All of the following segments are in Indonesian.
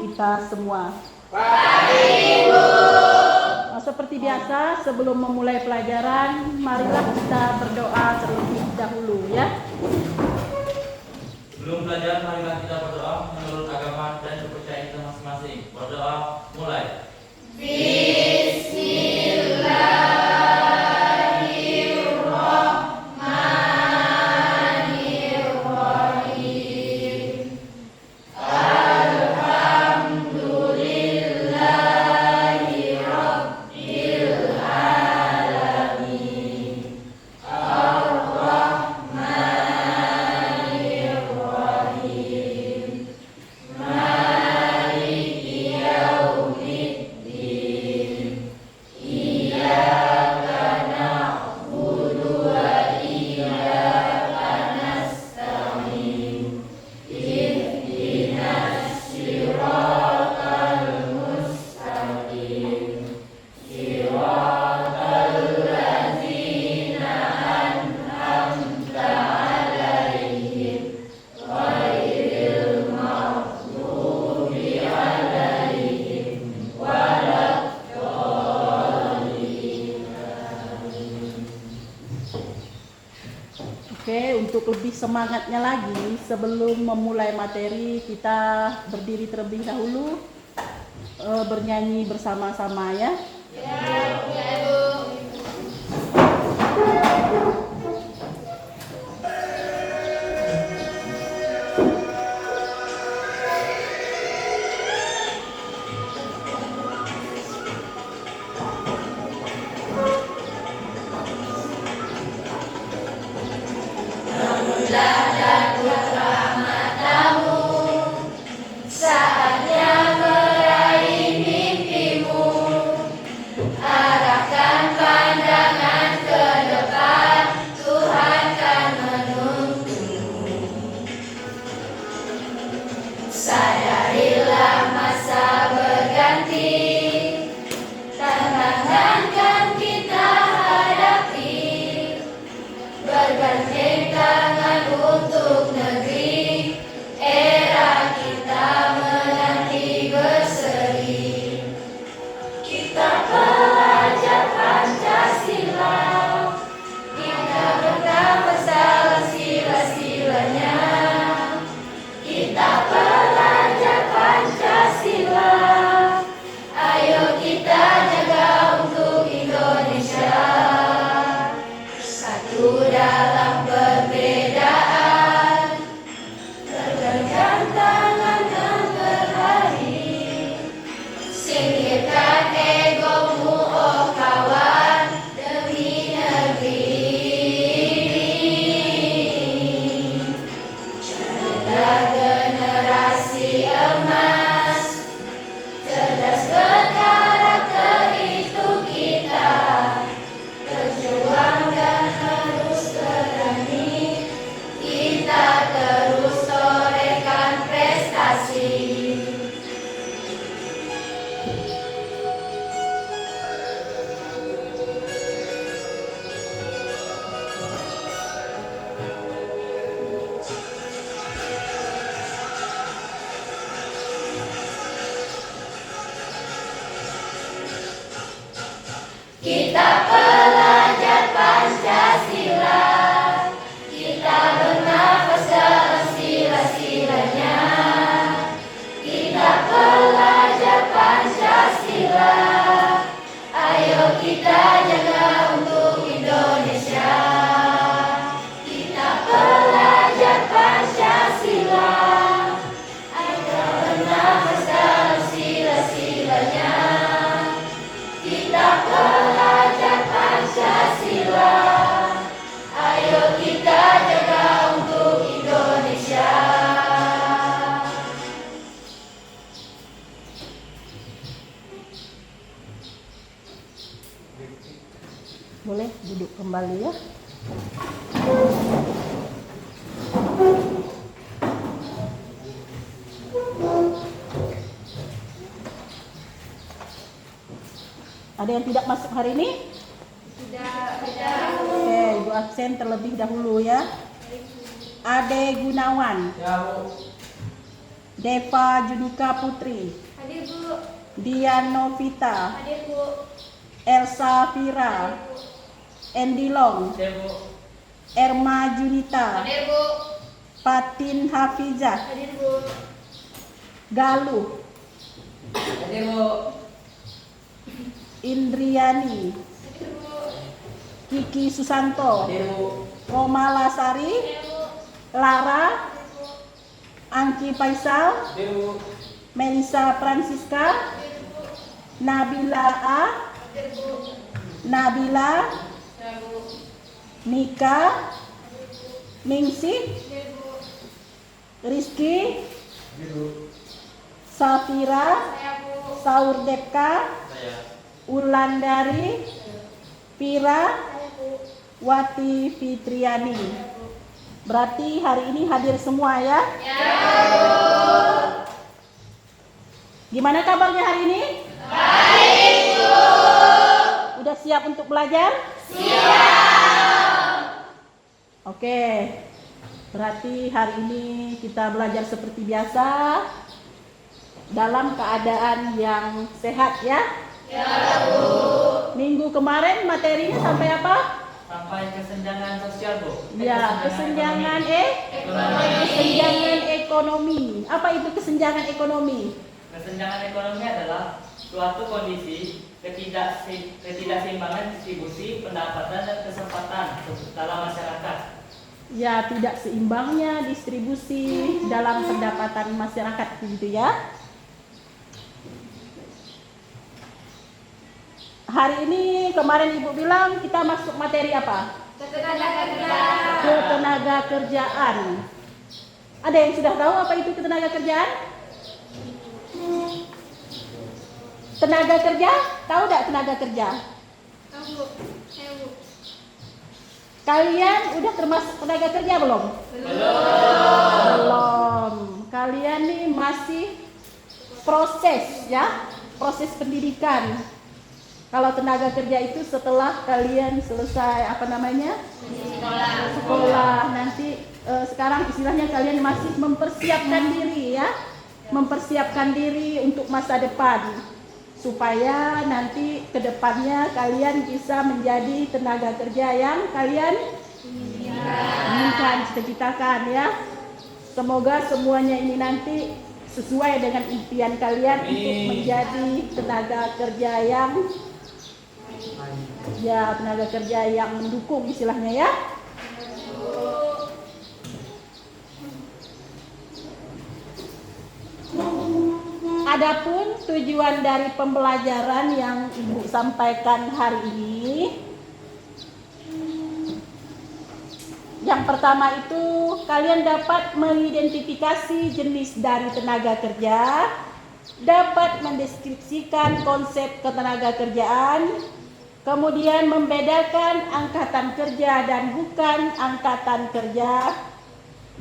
kita semua. Baik, Ibu. Seperti biasa, sebelum memulai pelajaran, marilah kita berdoa terlebih dahulu ya. Sebelum belajar, marilah kita berdoa menurut agama dan kepercayaan kita masing-masing. Berdoa, mulai. Oke, untuk lebih semangatnya lagi, sebelum memulai materi, kita berdiri terlebih dahulu, bernyanyi bersama-sama ya. Boleh duduk kembali ya. Ada yang tidak masuk hari ini? Tidak. Oke, Ibu absen terlebih dahulu ya. Ade Gunawan. Deva Junika Putri, Hadir Bu. Dian Novita, Hadir Bu. Elsa Fira, Hadir Bu. Endilong, Hadir Bu. Erma Junita, Hadir Bu. Fatin Hafizah, Hadir Bu. Galuh, Hadir Bu. Indriani, Hadir Bu. Kiki Susanto, Hadir Bu. Roma Lasari, Hadir Bu. Lara, Angki Faisal, Hadir Bu. Melisa Francisca, Hadir Bu. Nabila A, Hadir Bu. Nabila, Hadir Bu. Nika, Ningsih, Hadir Bu. Rizky, Hadir Bu. Safira, Saya Bu. Saur Depka, Saya. Ulandari, Pira, Saya Bu. Wati Fitriani. Berarti hari ini hadir semua ya? Ya. Gimana kabarnya hari ini? Baik, Bu. Udah siap untuk belajar? Siap. Oke. Berarti hari ini kita belajar seperti biasa dalam keadaan yang sehat ya? Ya, Bu. Minggu kemarin materinya sampai apa? Sampai kesenjangan sosial Bu. Ya, kesenjangan ekonomi. kesenjangan ekonomi. Apa itu kesenjangan ekonomi? Kesenjangan ekonomi adalah suatu kondisi ketidakseimbangan distribusi pendapatan dan kesempatan dalam masyarakat. Ya, tidak seimbangnya distribusi dalam pendapatan masyarakat gitu ya. Hari ini kemarin Ibu bilang kita masuk materi apa? Ketenaga kerja. Ketenaga kerjaan. Ada yang sudah tahu apa itu ketenaga kerjaan? Tenaga kerja? Tahu tidak tenaga kerja? Tahu Bu. Saya Bu. Kalian udah termasuk tenaga kerja belum? Belum. Kalian nih masih proses ya, proses pendidikan. Kalau tenaga kerja itu setelah kalian selesai sekolah nanti sekarang istilahnya kalian masih mempersiapkan diri ya, mempersiapkan diri untuk masa depan supaya nanti kedepannya kalian bisa menjadi tenaga kerja yang kalian inginkan, cita-citakan ya. Semoga semuanya ini nanti sesuai dengan impian kalian untuk menjadi tenaga kerja yang mendukung istilahnya ya. Adapun tujuan dari pembelajaran yang Ibu sampaikan hari ini, yang pertama itu kalian dapat mengidentifikasi jenis dari tenaga kerja, dapat mendeskripsikan konsep ketenaga kerjaan, kemudian membedakan angkatan kerja dan bukan angkatan kerja,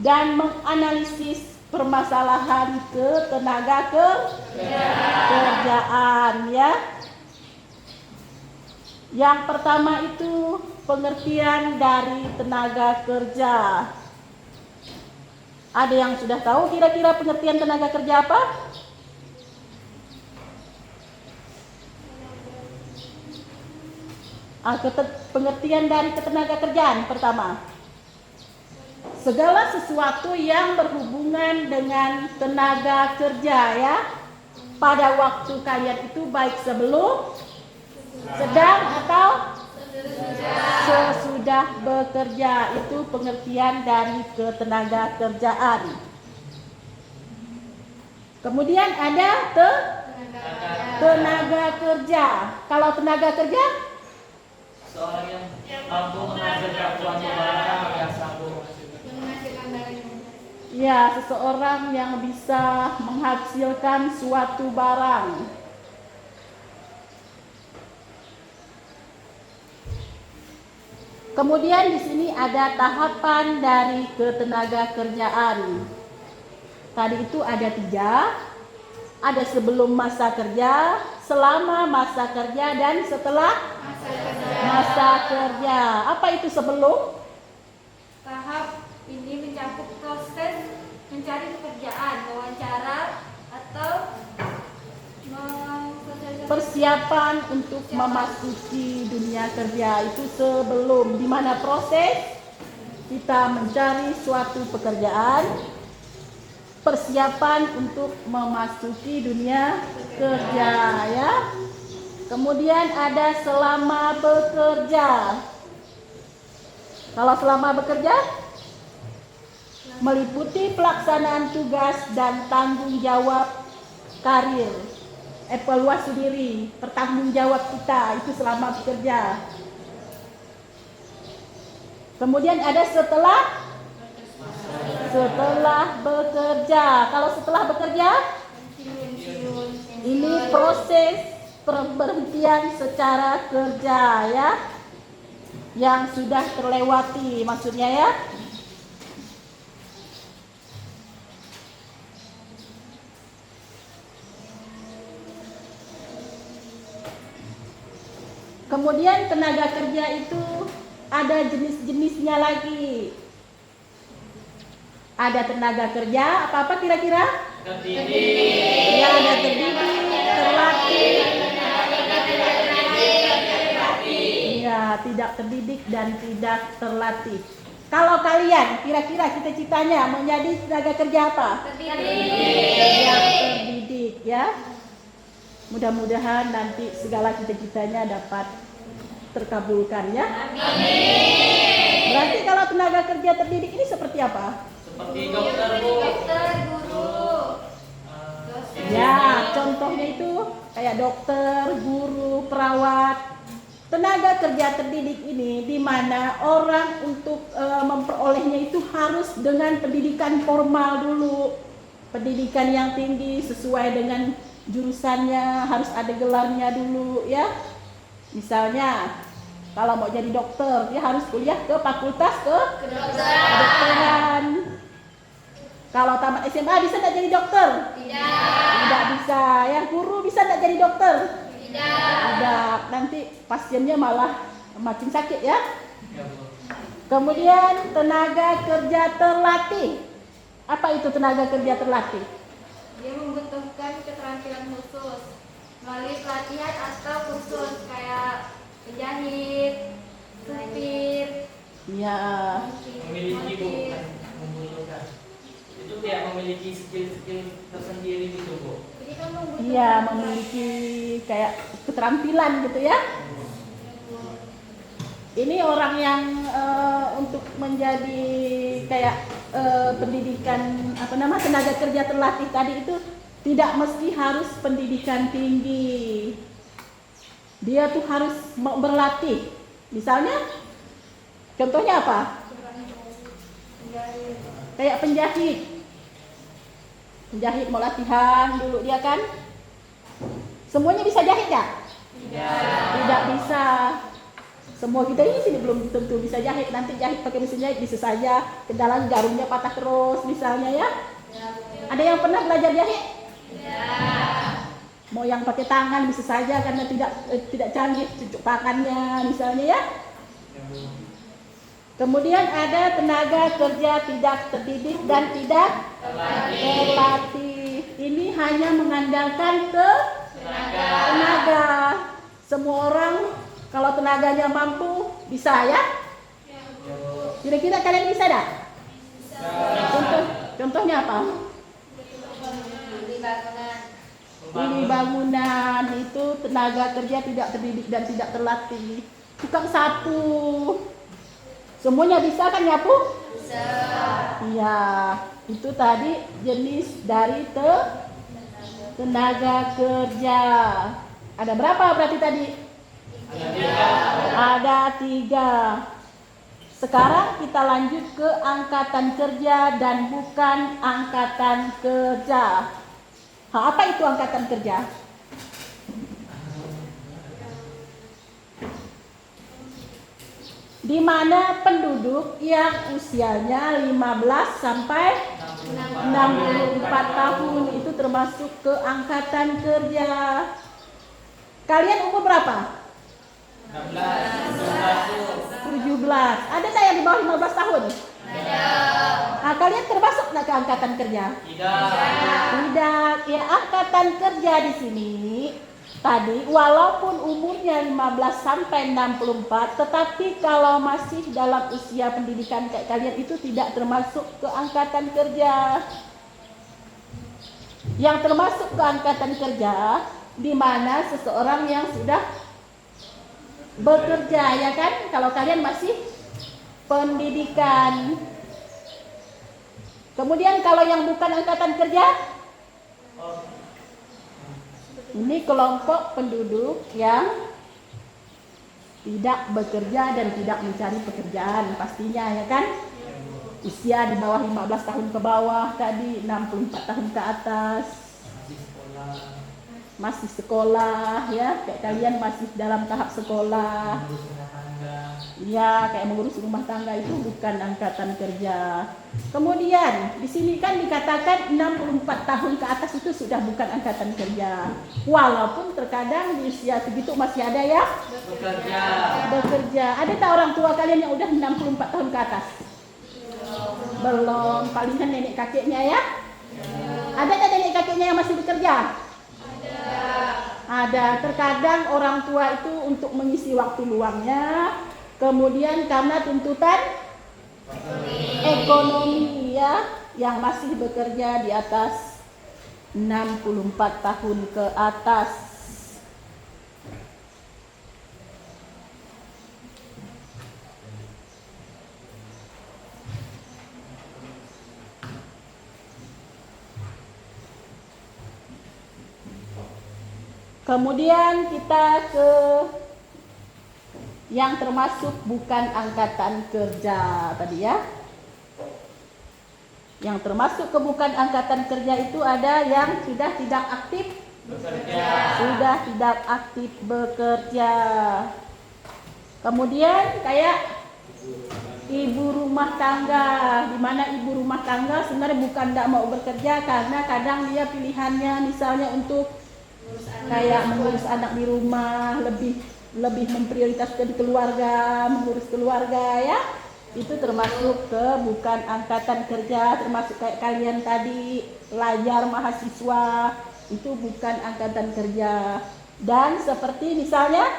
dan menganalisis permasalahan ketenaga kerjaan ya. Yang pertama itu pengertian dari tenaga kerja. Ada yang sudah tahu kira-kira pengertian tenaga kerja apa? Pengertian dari ketenaga kerjaan pertama, segala sesuatu yang berhubungan dengan tenaga kerja ya, pada waktu kalian itu baik sebelum, sedang atau sesudah bekerja. Itu pengertian dari ketenaga kerjaan. Kemudian ada tenaga kerja. Kalau tenaga kerja, Seorang yang mampu menghasilkan suatu barang yang sanggup. ya, seseorang yang bisa menghasilkan suatu barang. Kemudian di sini ada tahapan dari ketenaga kerjaan. Tadi itu ada 3. Ada sebelum masa kerja, selama masa kerja, dan setelah masa kerja. Apa itu sebelum? Tahap ini mencakup proses mencari pekerjaan, wawancara, atau mensosialisasikan Persiapan untuk memasuki dunia kerja itu sebelum, di mana proses kita mencari suatu pekerjaan, persiapan untuk memasuki dunia kerja ya. Kemudian ada selama bekerja. Kalau selama bekerja meliputi pelaksanaan tugas dan tanggung jawab karir, evaluasi diri, bertanggung jawab kita itu selama bekerja. Kemudian ada setelah bekerja. Kalau setelah bekerja, ini proses pemberhentian secara kerja ya, yang sudah terlewati maksudnya ya. Kemudian tenaga kerja itu ada jenis-jenisnya lagi. Ada tenaga kerja apa-apa kira-kira? Terdidik. Ya, ada terdidik, terlatih. Ya, tidak terdidik dan tidak terlatih. Kalau kalian kira-kira cita-citanya menjadi tenaga kerja apa? Yang terdidik ya. Mudah-mudahan nanti segala cita-citanya dapat terkabulkan ya. Amin. Berarti kalau tenaga kerja terdidik ini seperti apa? Seperti dokter, Bu. dokter, guru, dosen. Ya, contohnya itu kayak dokter, guru, perawat. Tenaga kerja terdidik ini di mana orang untuk memperolehnya itu harus dengan pendidikan formal dulu. Pendidikan yang tinggi sesuai dengan jurusannya, harus ada gelarnya dulu ya. Misalnya kalau mau jadi dokter, dia harus kuliah ke fakultas kedokteran. Kalau tamat SMA bisa tidak jadi dokter? Tidak bisa. Yang guru bisa tidak jadi dokter? Tidak. Nanti pasiennya malah makin sakit ya. Ya, Bu. Kemudian tenaga kerja terlatih. Apa itu tenaga kerja terlatih? Dia membutuhkan keterampilan khusus melalui pelatihan atau kursus kayak penjahit, supir, Ya, Memiliki, Bu, bukan membutuhkan. Itu kayak memiliki skill-skill tersendiri gitu, Bu. jadi kan membutuhkan iya memiliki kayak keterampilan gitu ya. Ini orang yang untuk menjadi kayak pendidikan tenaga kerja terlatih tadi itu tidak mesti harus pendidikan tinggi. Dia tuh harus berlatih. Misalnya contohnya apa? Kayak penjahit. Penjahit mau latihan dulu dia kan. Semuanya bisa jahit ya? Tidak bisa. Semua kita ini sini belum tentu bisa jahit. Nanti jahit pakai mesin jahit bisa saja. Kendala jarumnya patah terus misalnya ya. Ada yang pernah belajar jahit? Mau yang pakai tangan bisa saja karena tidak canggih cucuk tangannya misalnya ya. Kemudian ada tenaga kerja tidak terdidik dan tidak terlatih. Ini hanya mengandalkan tenaga. Semua orang kalau tenaganya mampu bisa ya. Kira-kira kalian bisa dah? Contohnya apa? Kuli bangunan itu tenaga kerja tidak terdidik dan tidak terlatih. Tukang sapu, semuanya bisa kan nyapu? Bisa. Iya, itu tadi jenis dari tenaga kerja. Ada berapa berarti tadi? Ada 3. Sekarang kita lanjut ke angkatan kerja dan bukan angkatan kerja. Apa itu angkatan kerja? Di mana penduduk yang usianya 15 sampai 64 tahun itu termasuk ke angkatan kerja. Kalian umur berapa? 16, 17. 17. Ada tak yang di bawah 15 tahun? Kalian termasuk nggak ke angkatan kerja? Tidak. Tidak. Ya, angkatan kerja di sini tadi walaupun umurnya 15 sampai 64, tetapi kalau masih dalam usia pendidikan kayak kalian itu tidak termasuk ke angkatan kerja. Yang termasuk ke angkatan kerja di mana seseorang yang sudah bekerja, ya kan? Kalau kalian masih pendidikan. Kemudian kalau yang bukan angkatan kerja, ini kelompok penduduk yang tidak bekerja dan tidak mencari pekerjaan pastinya, ya kan? Usia di bawah 15 tahun ke bawah tadi, 64 tahun ke atas. Masih sekolah, ya, kayak kalian masih dalam tahap sekolah. Ya, kayak mengurus rumah tangga itu bukan angkatan kerja. Kemudian di sini kan dikatakan 64 tahun ke atas itu sudah bukan angkatan kerja. Walaupun terkadang di usia segitu masih ada ya bekerja. Ada tak orang tua kalian yang udah 64 tahun ke atas? Belum, palingan nenek kakeknya ya. Ada tak nenek kakeknya yang masih bekerja? Ada. Terkadang orang tua itu untuk mengisi waktu luangnya, kemudian karena tuntutan ekonomi ya, yang masih bekerja di atas 64 tahun ke atas. Kemudian kita ke yang termasuk bukan angkatan kerja tadi ya. Yang termasuk ke bukan angkatan kerja itu ada yang sudah tidak aktif bekerja. Sudah tidak aktif bekerja. Kemudian kayak ibu rumah tangga, di mana ibu rumah tangga sebenarnya bukan tidak mau bekerja karena kadang dia pilihannya misalnya untuk kayak mengurus anak di rumah, lebih memprioritaskan keluarga, mengurus keluarga ya. Itu termasuk ke bukan angkatan kerja, termasuk kayak kalian tadi pelajar mahasiswa, itu bukan angkatan kerja. Dan seperti misalnya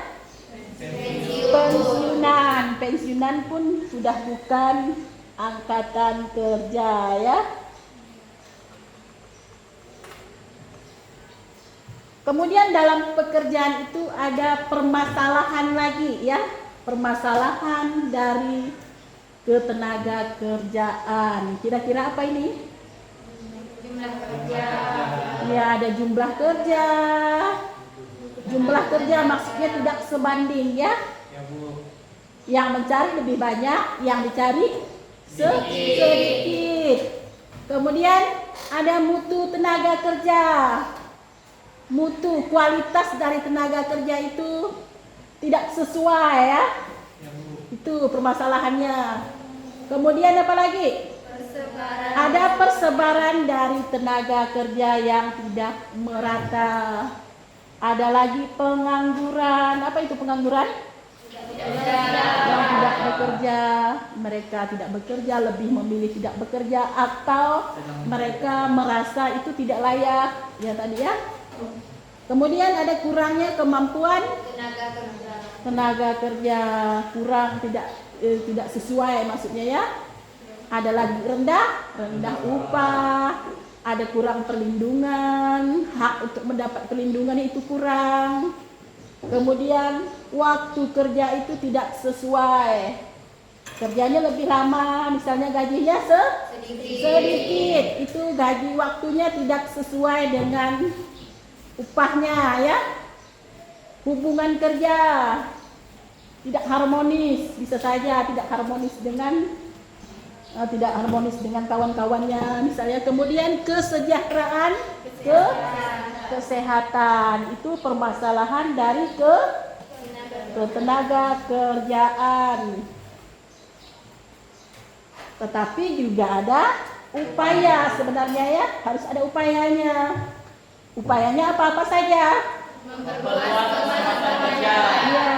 pensiunan pun sudah bukan angkatan kerja ya. Kemudian dalam pekerjaan itu ada permasalahan lagi ya, permasalahan dari ketenaga kerjaan. Kira-kira apa ini? Jumlah kerja. Ya, ada jumlah kerja. Jumlah kerja maksudnya tidak sebanding ya. Yang mencari lebih banyak, yang dicari sedikit. Kemudian ada mutu tenaga kerja. Mutu, kualitas dari tenaga kerja itu tidak sesuai ya. Itu permasalahannya. Kemudian apa lagi? Ada persebaran dari tenaga kerja yang tidak merata. Ada lagi pengangguran. Apa itu pengangguran? Yang tidak bekerja. Mereka tidak bekerja, lebih memilih tidak bekerja, atau mereka merasa itu tidak layak. Ya tadi ya. Kemudian ada kurangnya kemampuan tenaga kerja, kurang, tidak sesuai maksudnya ya. Ada lagi rendah upah, ada kurang perlindungan, hak untuk mendapat perlindungan itu kurang. Kemudian waktu kerja itu tidak sesuai, kerjanya lebih lama, misalnya gajinya sedikit, itu gaji waktunya tidak sesuai dengan upahnya ya. Hubungan kerja tidak harmonis, bisa saja tidak harmonis dengan kawan-kawannya misalnya. Kemudian kesejahteraan, kesehatan, itu permasalahan dari ketenaga kerjaan. Tetapi juga ada upaya sebenarnya ya, harus ada upayanya. Upayanya apa-apa saja? Memperluas kesempatan kerja. Ya,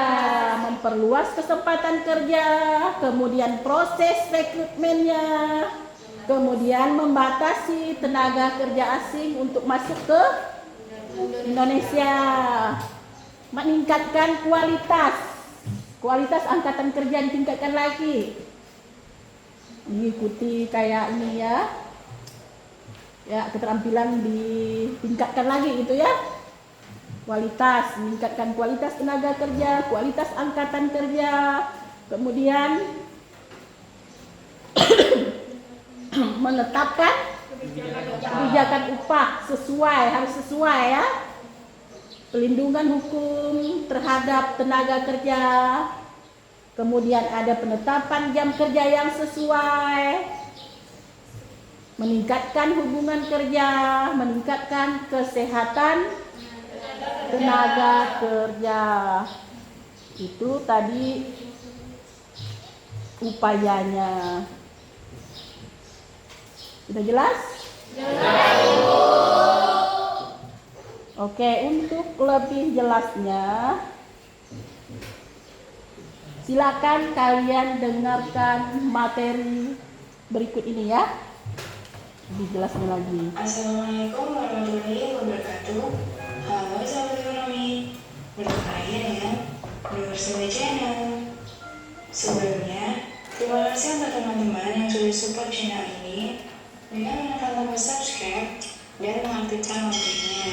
memperluas memperluas kesempatan kerja, kemudian proses rekrutmennya, kemudian membatasi tenaga kerja asing untuk masuk ke Indonesia, meningkatkan kualitas angkatan kerja ditingkatkan lagi, mengikuti kayak ini ya, keterampilan ditingkatkan lagi gitu ya, meningkatkan kualitas tenaga kerja, kualitas angkatan kerja, kemudian menetapkan kebijakan upah harus sesuai ya, pelindungan hukum terhadap tenaga kerja, kemudian ada penetapan jam kerja yang sesuai, meningkatkan hubungan kerja, meningkatkan kesehatan tenaga kerja. Itu tadi upayanya. Sudah jelas? Oke, untuk lebih jelasnya silakan kalian dengarkan materi berikut ini ya. Lebih jelasnya lagi. Assalamualaikum warahmatullahi wabarakatuh. Halo sahabat ekonomi, bertemu lagi dengan University Channel. Sebelumnya, terima kasih untuk teman-teman yang sudah support channel ini dengan menekan tombol subscribe dan mengaktifkan loncengnya.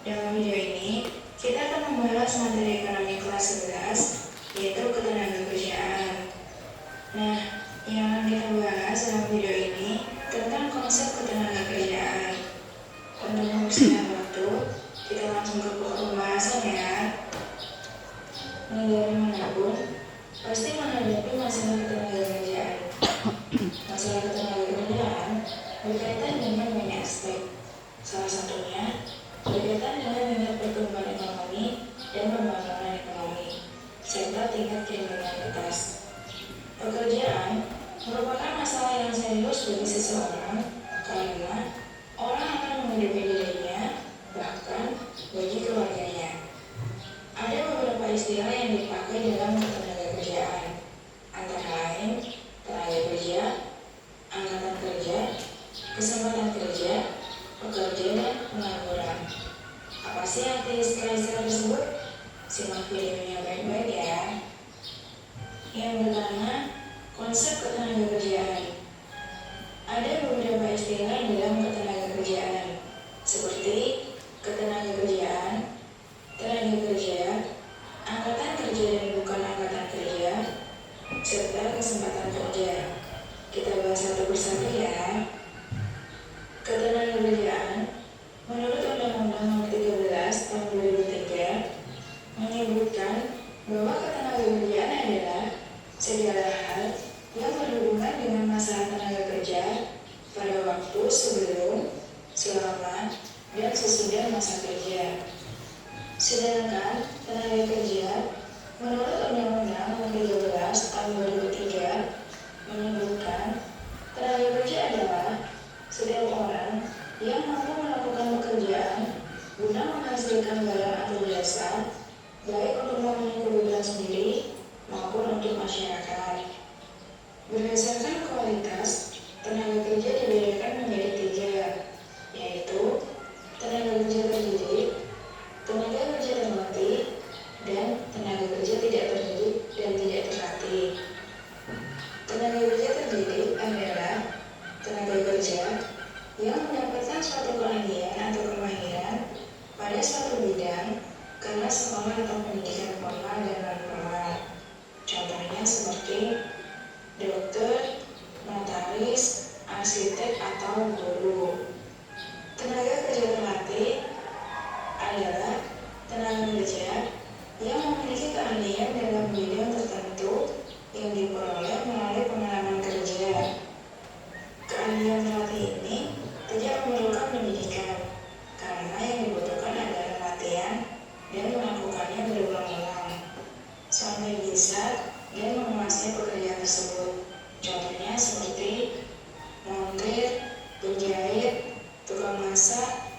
Dalam video ini, kita akan membahas materi ekonomi kelas 11, yaitu ketenagakerjaan. Nah, yang akan kita bahas dalam video ini tentang konsep ketenagakerjaan. Untuk menghabiskan waktu, kita langsung ke pembahasan ya. Negara manapun pasti menghadapi masalah ketenagakerjaan. Masalah ketenagakerjaan berkaitan dengan banyak aspek. Salah satunya berkaitan dengan tingkat pertumbuhan ekonomi dan pembangunan ekonomi, serta tingkat kriminalitas. Pekerjaan merupakan masalah yang serius bagi seseorang karena orang akan menghidupi dirinya, bahkan bagi keluarganya. Ada beberapa istilah yang dipakai dalam ketenagakerjaan, antara lain tenaga kerja, angkatan kerja, kesempatan kerja, pekerja, dan pengangguran. Apa sih arti istilah-istilah tersebut? Simak videonya baik-baik ya. Yang pertama, konsep ketenagakerjaan. Ada beberapa istilah dalam ketenagakerjaan, seperti ketenagakerjaan, tenaga kerja, angkatan kerja dan bukan angkatan kerja, serta kesempatan kerja. Kita bahas satu persatu ya. Ketenagakerjaan menurut Undang-Undang Nomor 13 Tahun 2003 menyebutkan bahwa ketenagakerjaan adalah segala hal yang berhubungan dengan masalah tenaga kerja pada waktu sebelum, selama, dan sesudah masa kerja. Sedangkan tenaga kerja menurut Undang-Undang Nomor 13 Tahun 2003 menyebutkan tenaga kerja adalah setiap orang yang mampu melakukan pekerjaan guna menghasilkan barang atau jasa, baik untuk memenuhi kebutuhan sendiri maupun untuk masyarakat. Berdasarkan kualitas, tenaga kerja dibedakan menjadi 3, yaitu tenaga kerja terdidik, tenaga kerja terlatih, dan tenaga kerja tidak terdidik dan tidak terlatih. Tenaga kerja terdidik adalah tenaga kerja yang mendapatkan suatu keahlian atau kemahiran pada suatu bidang karena sekolah atau pendidikan formal dan non-formal. Contohnya seperti dokter, notaris, arsitek, atau guru. Tenaga kerja terlatih adalah tenaga kerja yang memiliki keahlian dalam bidang tertentu yang diperoleh melalui pengalaman kerja. Keahlian terlatih ini tidak memerlukan pendidikan, karena yang dibutuhkan adalah latihan dan melakukannya berulang-ulang sampai bisa dan menguasai pekerjaan tersebut. Contohnya seperti montir, penjahit, tukang masak,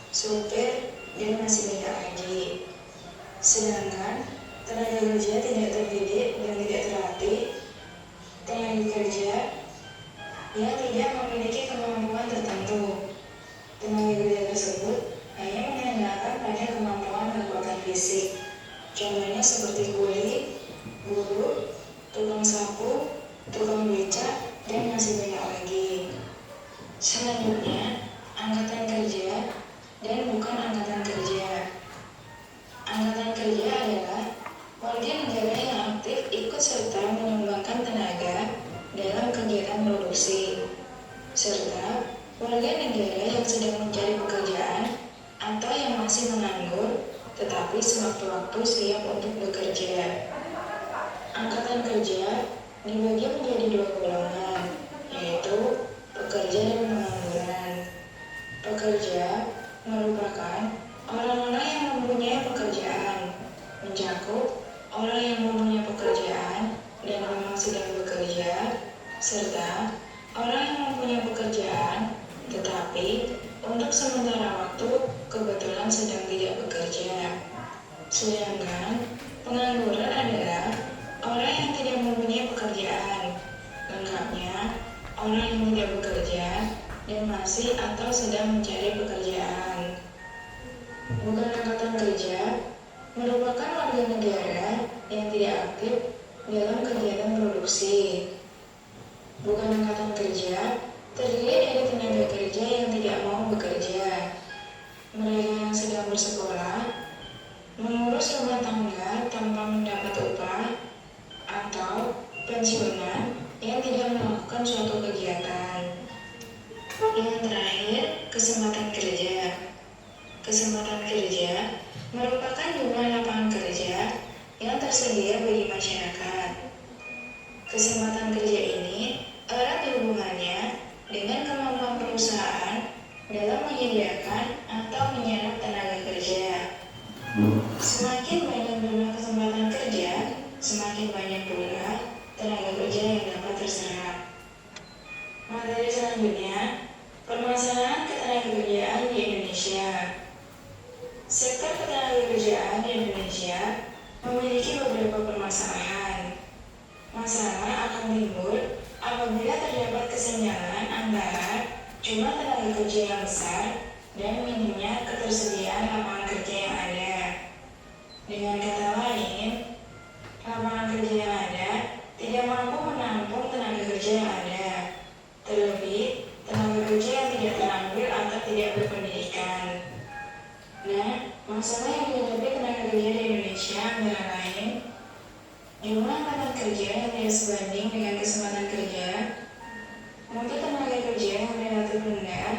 supir, dan masih banyak lagi. Sedangkan tenaga kerja tidak tetapi sewaktu-waktu siap untuk bekerja. Angkatan kerja dibagi menjadi dua golongan, yaitu pekerja dan pengangguran. Pekerja merupakan orang-orang yang mempunyai pekerjaan, mencakup orang yang mempunyai pekerjaan dan memang sedang bekerja, serta orang yang mempunyai pekerjaan tetapi untuk sementara waktu kebetulan sedang tidak bekerja. Sedangkan pengangguran adalah orang yang tidak mempunyai pekerjaan. Lengkapnya, orang yang tidak bekerja dan masih atau sedang mencari pekerjaan. Bukan angkatan kerja merupakan warga negara yang tidak aktif dalam kegiatan produksi. Bukan angkatan kerja terdiri dari tenaga kerja yang tidak mau bekerja. Mereka yang sedang bersekolah, mengurus rumah tangga tanpa mendapat upah, atau pensiunan yang tidak melakukan suatu kegiatan. Yang terakhir, kesempatan kerja. Kesempatan kerja merupakan jumlah lapangan kerja yang tersedia bagi masyarakat. Kesempatan kerja ini erat hubungannya dengan kemampuan perusahaan dalam menyediakan atau menyerap tenaga kerja. Semakin banyak jumlah kesempatan kerja, semakin banyak pula tenaga kerja yang dapat terserap. Materi selanjutnya, permasalahan ketenagakerjaan di Indonesia. Sektor ketenagakerjaan di Indonesia memiliki beberapa permasalahan. Masalah akan timbul apabila terdapat kesenjangan antara jumlah tenaga kerja yang besar dan minimnya ketersediaan lapangan kerja yang ada. Dengan kata lain, lapangan kerja yang ada tidak mampu menampung tenaga kerja yang ada. Terlebih, tenaga kerja yang tidak terampil atau tidak berpendidikan. Nah, masalah yang dihadapi tenaga kerja di Indonesia antara lain jumlah angkatan kerja yang tidak sebanding dengan kesempatan kerja, mutu tenaga kerja yang relatif rendah,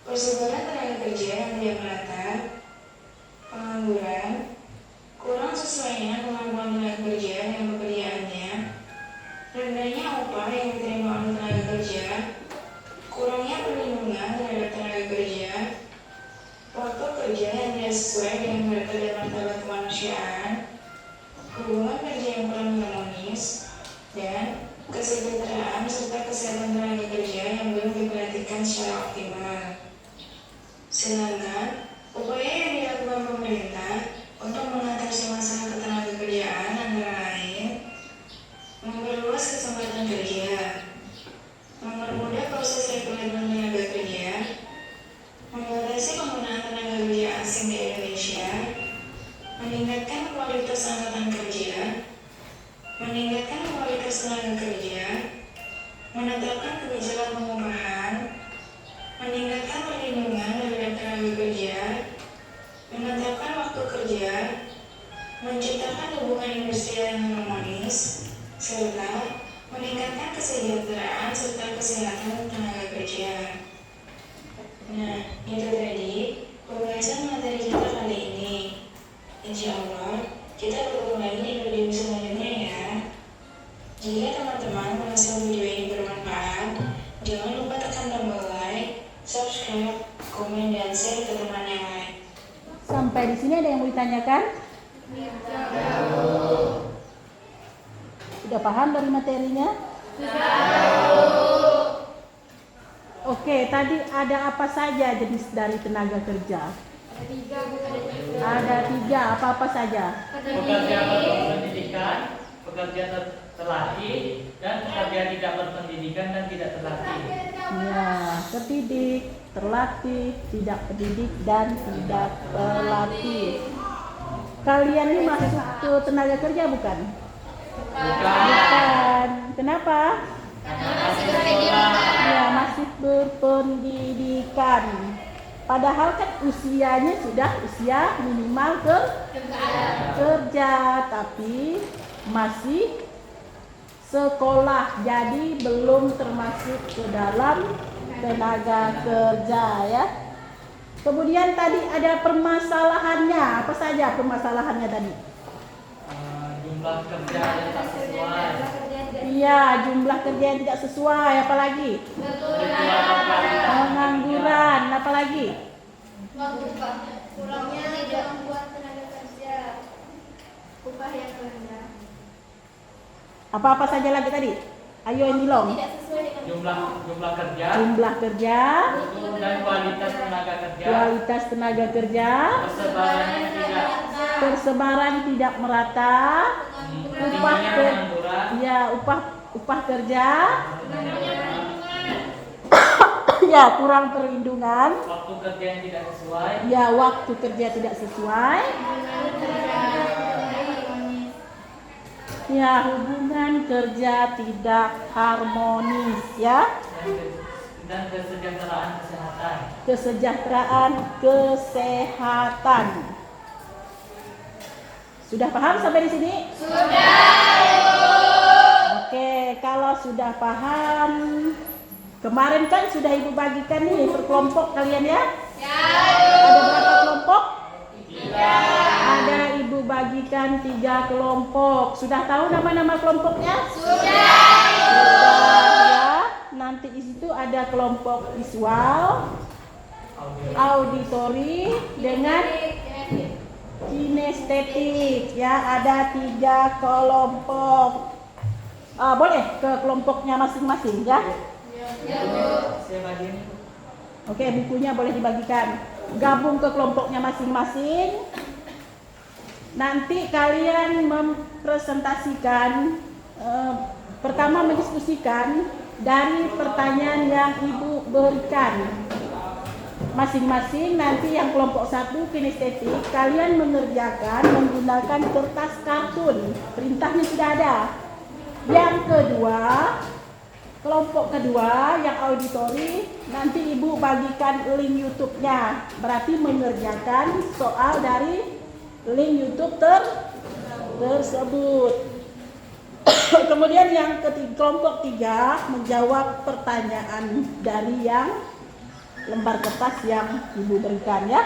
persebaran tenaga kerja yang tidak merata, pengangguran, kurang sesuainya kemampuan tenaga kerja dan pekerjaannya, rendahnya upah yang diterima oleh tenaga kerja, kurangnya perlindungan terhadap tenaga kerja, waktu kerja yang tidak sesuai dengan harga dan martabat kemanusiaan, hubungan kerja yang kurang harmonis, dan kesejahteraan serta kesehatan tenaga kerja yang belum diperhatikan secara optimal. Sedangkan upaya yang dilakukan pemerintah untuk mengatasi masalah ketenagakerjaan antara lain memperluas kesempatan kerja, mempermudah proses rekrutmen tenaga kerja, membatasi penggunaan tenaga kerja asing di Indonesia, meningkatkan kualitas angkatan kerja, meningkatkan kualitas tenaga kerja, menetapkan kebijakan pengupahan, meningkatkan perlindungan terhadap tenaga kerja, menetapkan waktu kerja, menciptakan hubungan industrial yang harmonis, serta meningkatkan kesejahteraan serta kesehatan tenaga kerja. Nah, itu tadi pembahasan materi kita kali ini. Insya Allah, kita bertemu lagi di video selanjutnya ya. Jika teman-teman merasa video ini bermanfaat, jangan lupa tekan tombol like, subscribe, komen, dan share ke teman yang lain. Sampai di sini ada yang mau ditanyakan? Sudah paham dari materinya? Oke, tadi ada apa saja jenis dari tenaga kerja? Ada tiga, apa-apa saja? Pekerja berpendidikan, pekerja terlatih, dan pekerja tidak berpendidikan dan tidak terlatih. Ya, terdidik, terlatih, tidak terdidik, dan tidak terlatih. Kalian ini masuk ke tenaga kerja bukan? Bukan. Kenapa? Ya, masih berpendidikan. Padahal kan usianya sudah usia minimal kerja, tapi masih sekolah, jadi belum termasuk ke dalam tenaga kerja ya. Kemudian tadi ada permasalahannya. Apa saja permasalahannya tadi? Jumlah kerja yang tak sesuai. Iya, jumlah kerja yang tidak sesuai. Apalagi? Pengangguran. Apalagi? Kurangnya tidak membuat tenaga kerja, upah yang rendah. Apa-apa saja lagi tadi? Ayo Indilong. Tidak sesuai dengan Jumlah kerja. Jumlah kerja, Mutu dan kualitas tenaga kerja. kualitas tenaga kerja, Persebarannya tidak. persebaran tidak merata, upah Tingginya kerja, pengangguran. ya upah kerja, ya kurang perlindungan, Waktu kerja yang tidak sesuai. ya waktu kerja tidak sesuai, ya hubungan kerja tidak harmonis, ya Dan kesejahteraan kesehatan. kesejahteraan kesehatan. Sudah paham sampai di sini? Oke, kalau sudah paham, kemarin kan sudah Ibu bagikan nih per kelompok kalian ya? Ada berapa kelompok? Ada Ibu bagikan 3 kelompok. Sudah tahu nama-nama kelompoknya? Sudah ya. Nanti di situ ada kelompok visual, auditori dengan kinestetik ya, ada 3 kelompok. Boleh ke kelompoknya masing-masing ya. Saya bagian. Oke, bukunya boleh dibagikan. Gabung ke kelompoknya masing-masing. Nanti kalian mempresentasikan, pertama mendiskusikan dari pertanyaan yang Ibu berikan. Masing-masing nanti yang kelompok 1 kinestetik kalian mengerjakan menggunakan kertas kartun. Perintahnya sudah ada. Yang kedua, kelompok kedua yang auditori, nanti Ibu bagikan link YouTube-nya. Berarti mengerjakan soal dari link YouTube tersebut. Kemudian yang ketiga, kelompok 3 menjawab pertanyaan dari yang lembar kertas yang Ibu berikan ya.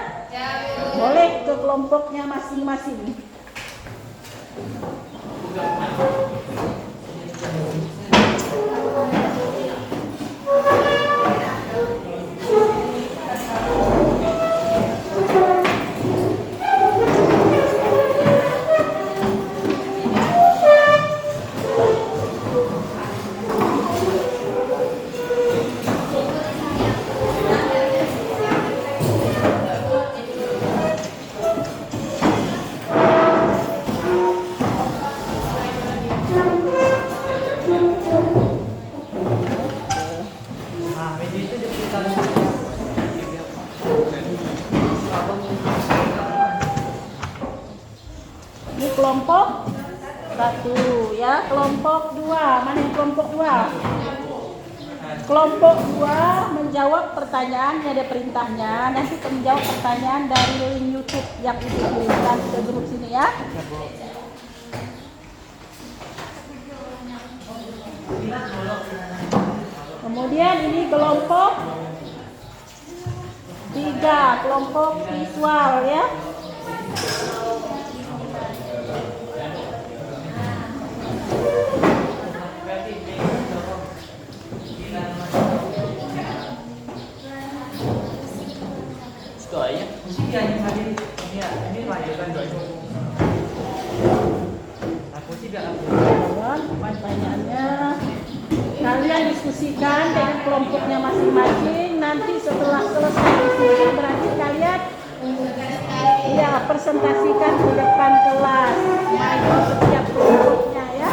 Boleh ke kelompoknya masing-masing. Ini kelompok 1 ya, kelompok 2. Mana yang kelompok 2? Kelompok 2 menjawab pertanyaan, ini ada perintahnya. Nanti menjawab pertanyaan dari link YouTube yang Ibu kirimkan ke grup sini ya. Kemudian ini kelompok 3, kelompok visual ya. Pertanyaannya kalian diskusikan dengan kelompoknya masing-masing. Nanti setelah selesai diskusi berarti kalian ya presentasikan di depan kelas. Maju setiap kelompoknya ya.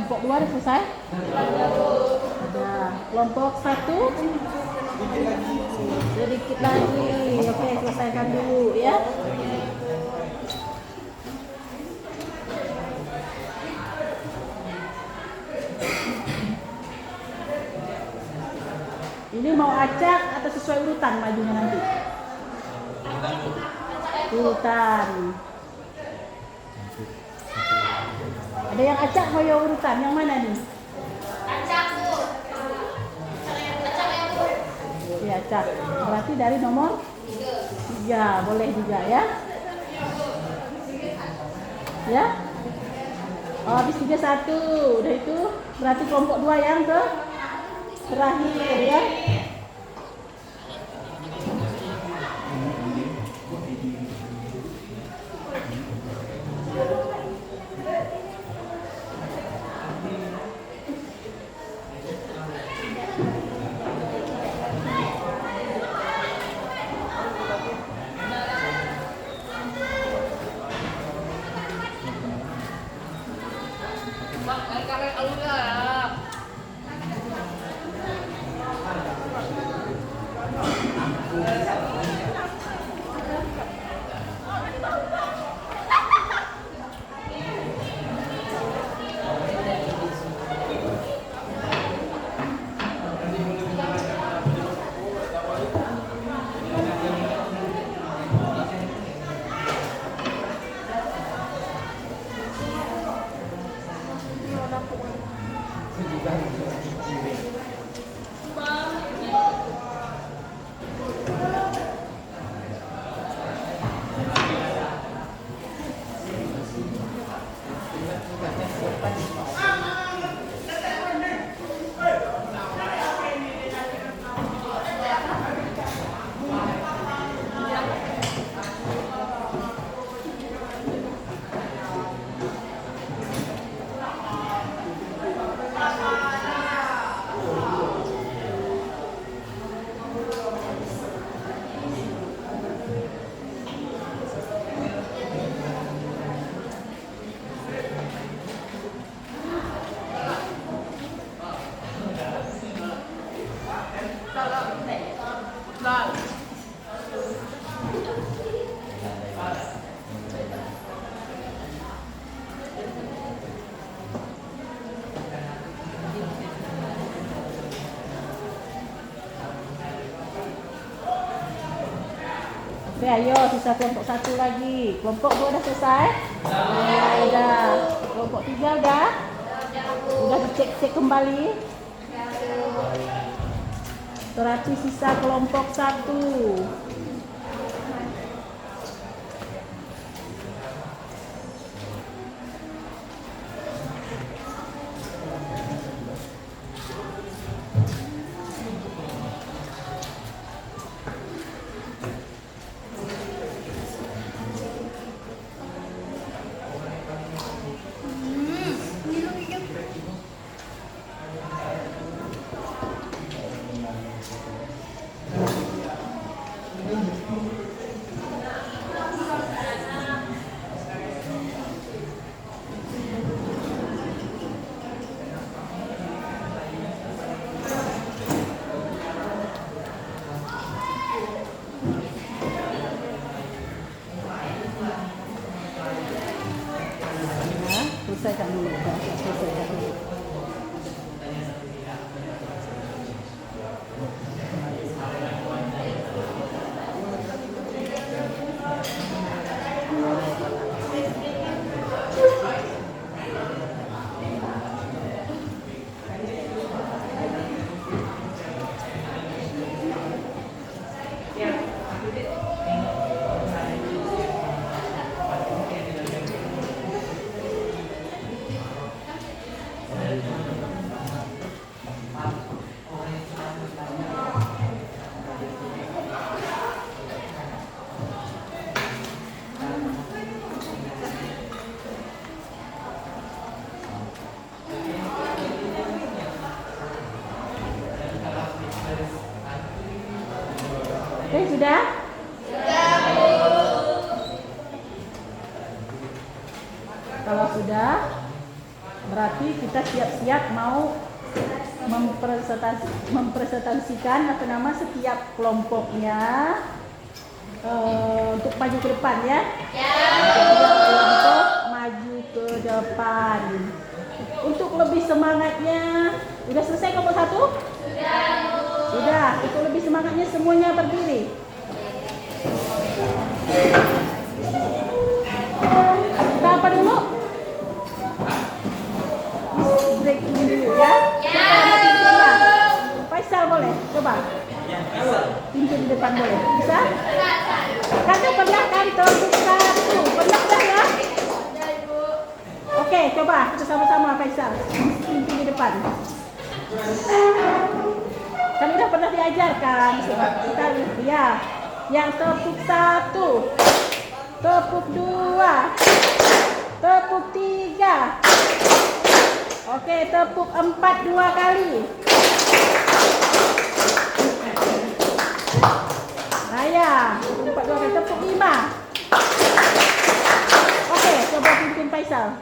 Kelompok 2 udah selesai? Ada. Kelompok 1? Sedikit lagi. Oke, selesaikan dulu ya. Ini mau acak atau sesuai urutan majunya nanti? Urutan. Ada yang acak mau yang urutan? Yang mana nih? Acak, Bu. Acak ya, Bu. Ya, acak. Berarti dari nomor 3. Boleh juga ya. Ya. Oh, habis 31. Udah itu berarti kelompok 2 yang terakhir ya. Oke, ayo sisa kelompok 1 lagi. Kelompok 2 udah selesai? Udah. Kelompok 3 udah? Udah dicek-cek kembali? Berarti sisa kelompok 1. Selesaikan dulu. Selesaikan dulu. Oke, sudah? Kalau sudah, Berarti kita siap-siap mau mempresentasikan setiap kelompoknya untuk maju ke depan ya. Untuk maju ke depan. Untuk lebih semangatnya, udah selesai kelompok 1? Sudah. Untuk lebih semangatnya semuanya berdiri. Kita apa dulu? Break dulu ya. Faisal boleh? Coba. Pimpin di depan boleh? Bisa? Kakak pernah kan kelompok 1? Pernah dah ya? Oke, coba kita sama-sama Faisal. Pimpin di depan. Kan udah pernah diajarkan. Kita ya. Yang tepuk 1, tepuk 2, tepuk 3. Oke, tepuk 4 2 kali. Raya, 4 2 kali, tepuk 5. Oke, coba pimpin Faisal.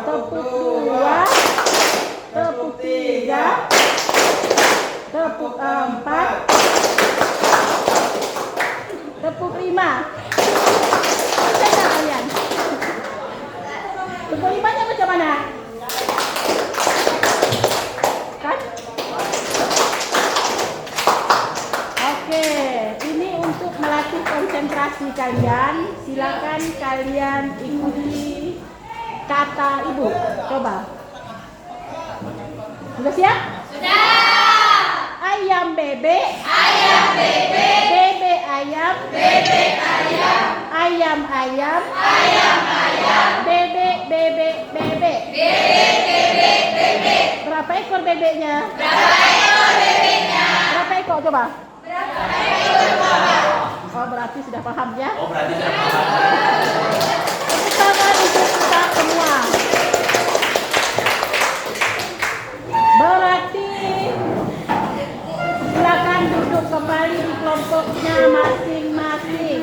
Tepuk 2, tepuk 3, tepuk 4, tepuk 5. Bisa nggak kalian? Tepuk 5-nya macam mana? Kan? Oke, ini untuk melatih konsentrasi kalian. Silakan kalian ikuti kata ibu. Coba. Sudah siap? Ayam bebek, ayam bebek, bebek ayam, bebek ayam, ayam ayam, ayam ayam, bebek bebek bebek, bebek bebek bebek. Berapa ekor bebeknya? Berapa ekor bebeknya? Berapa ekor coba? Berapa ekor? Oh berarti sudah paham ya? Oh berarti sudah paham. Tepuk tangan untuk kita semua. Berarti silakan duduk kembali di kelompoknya masing-masing.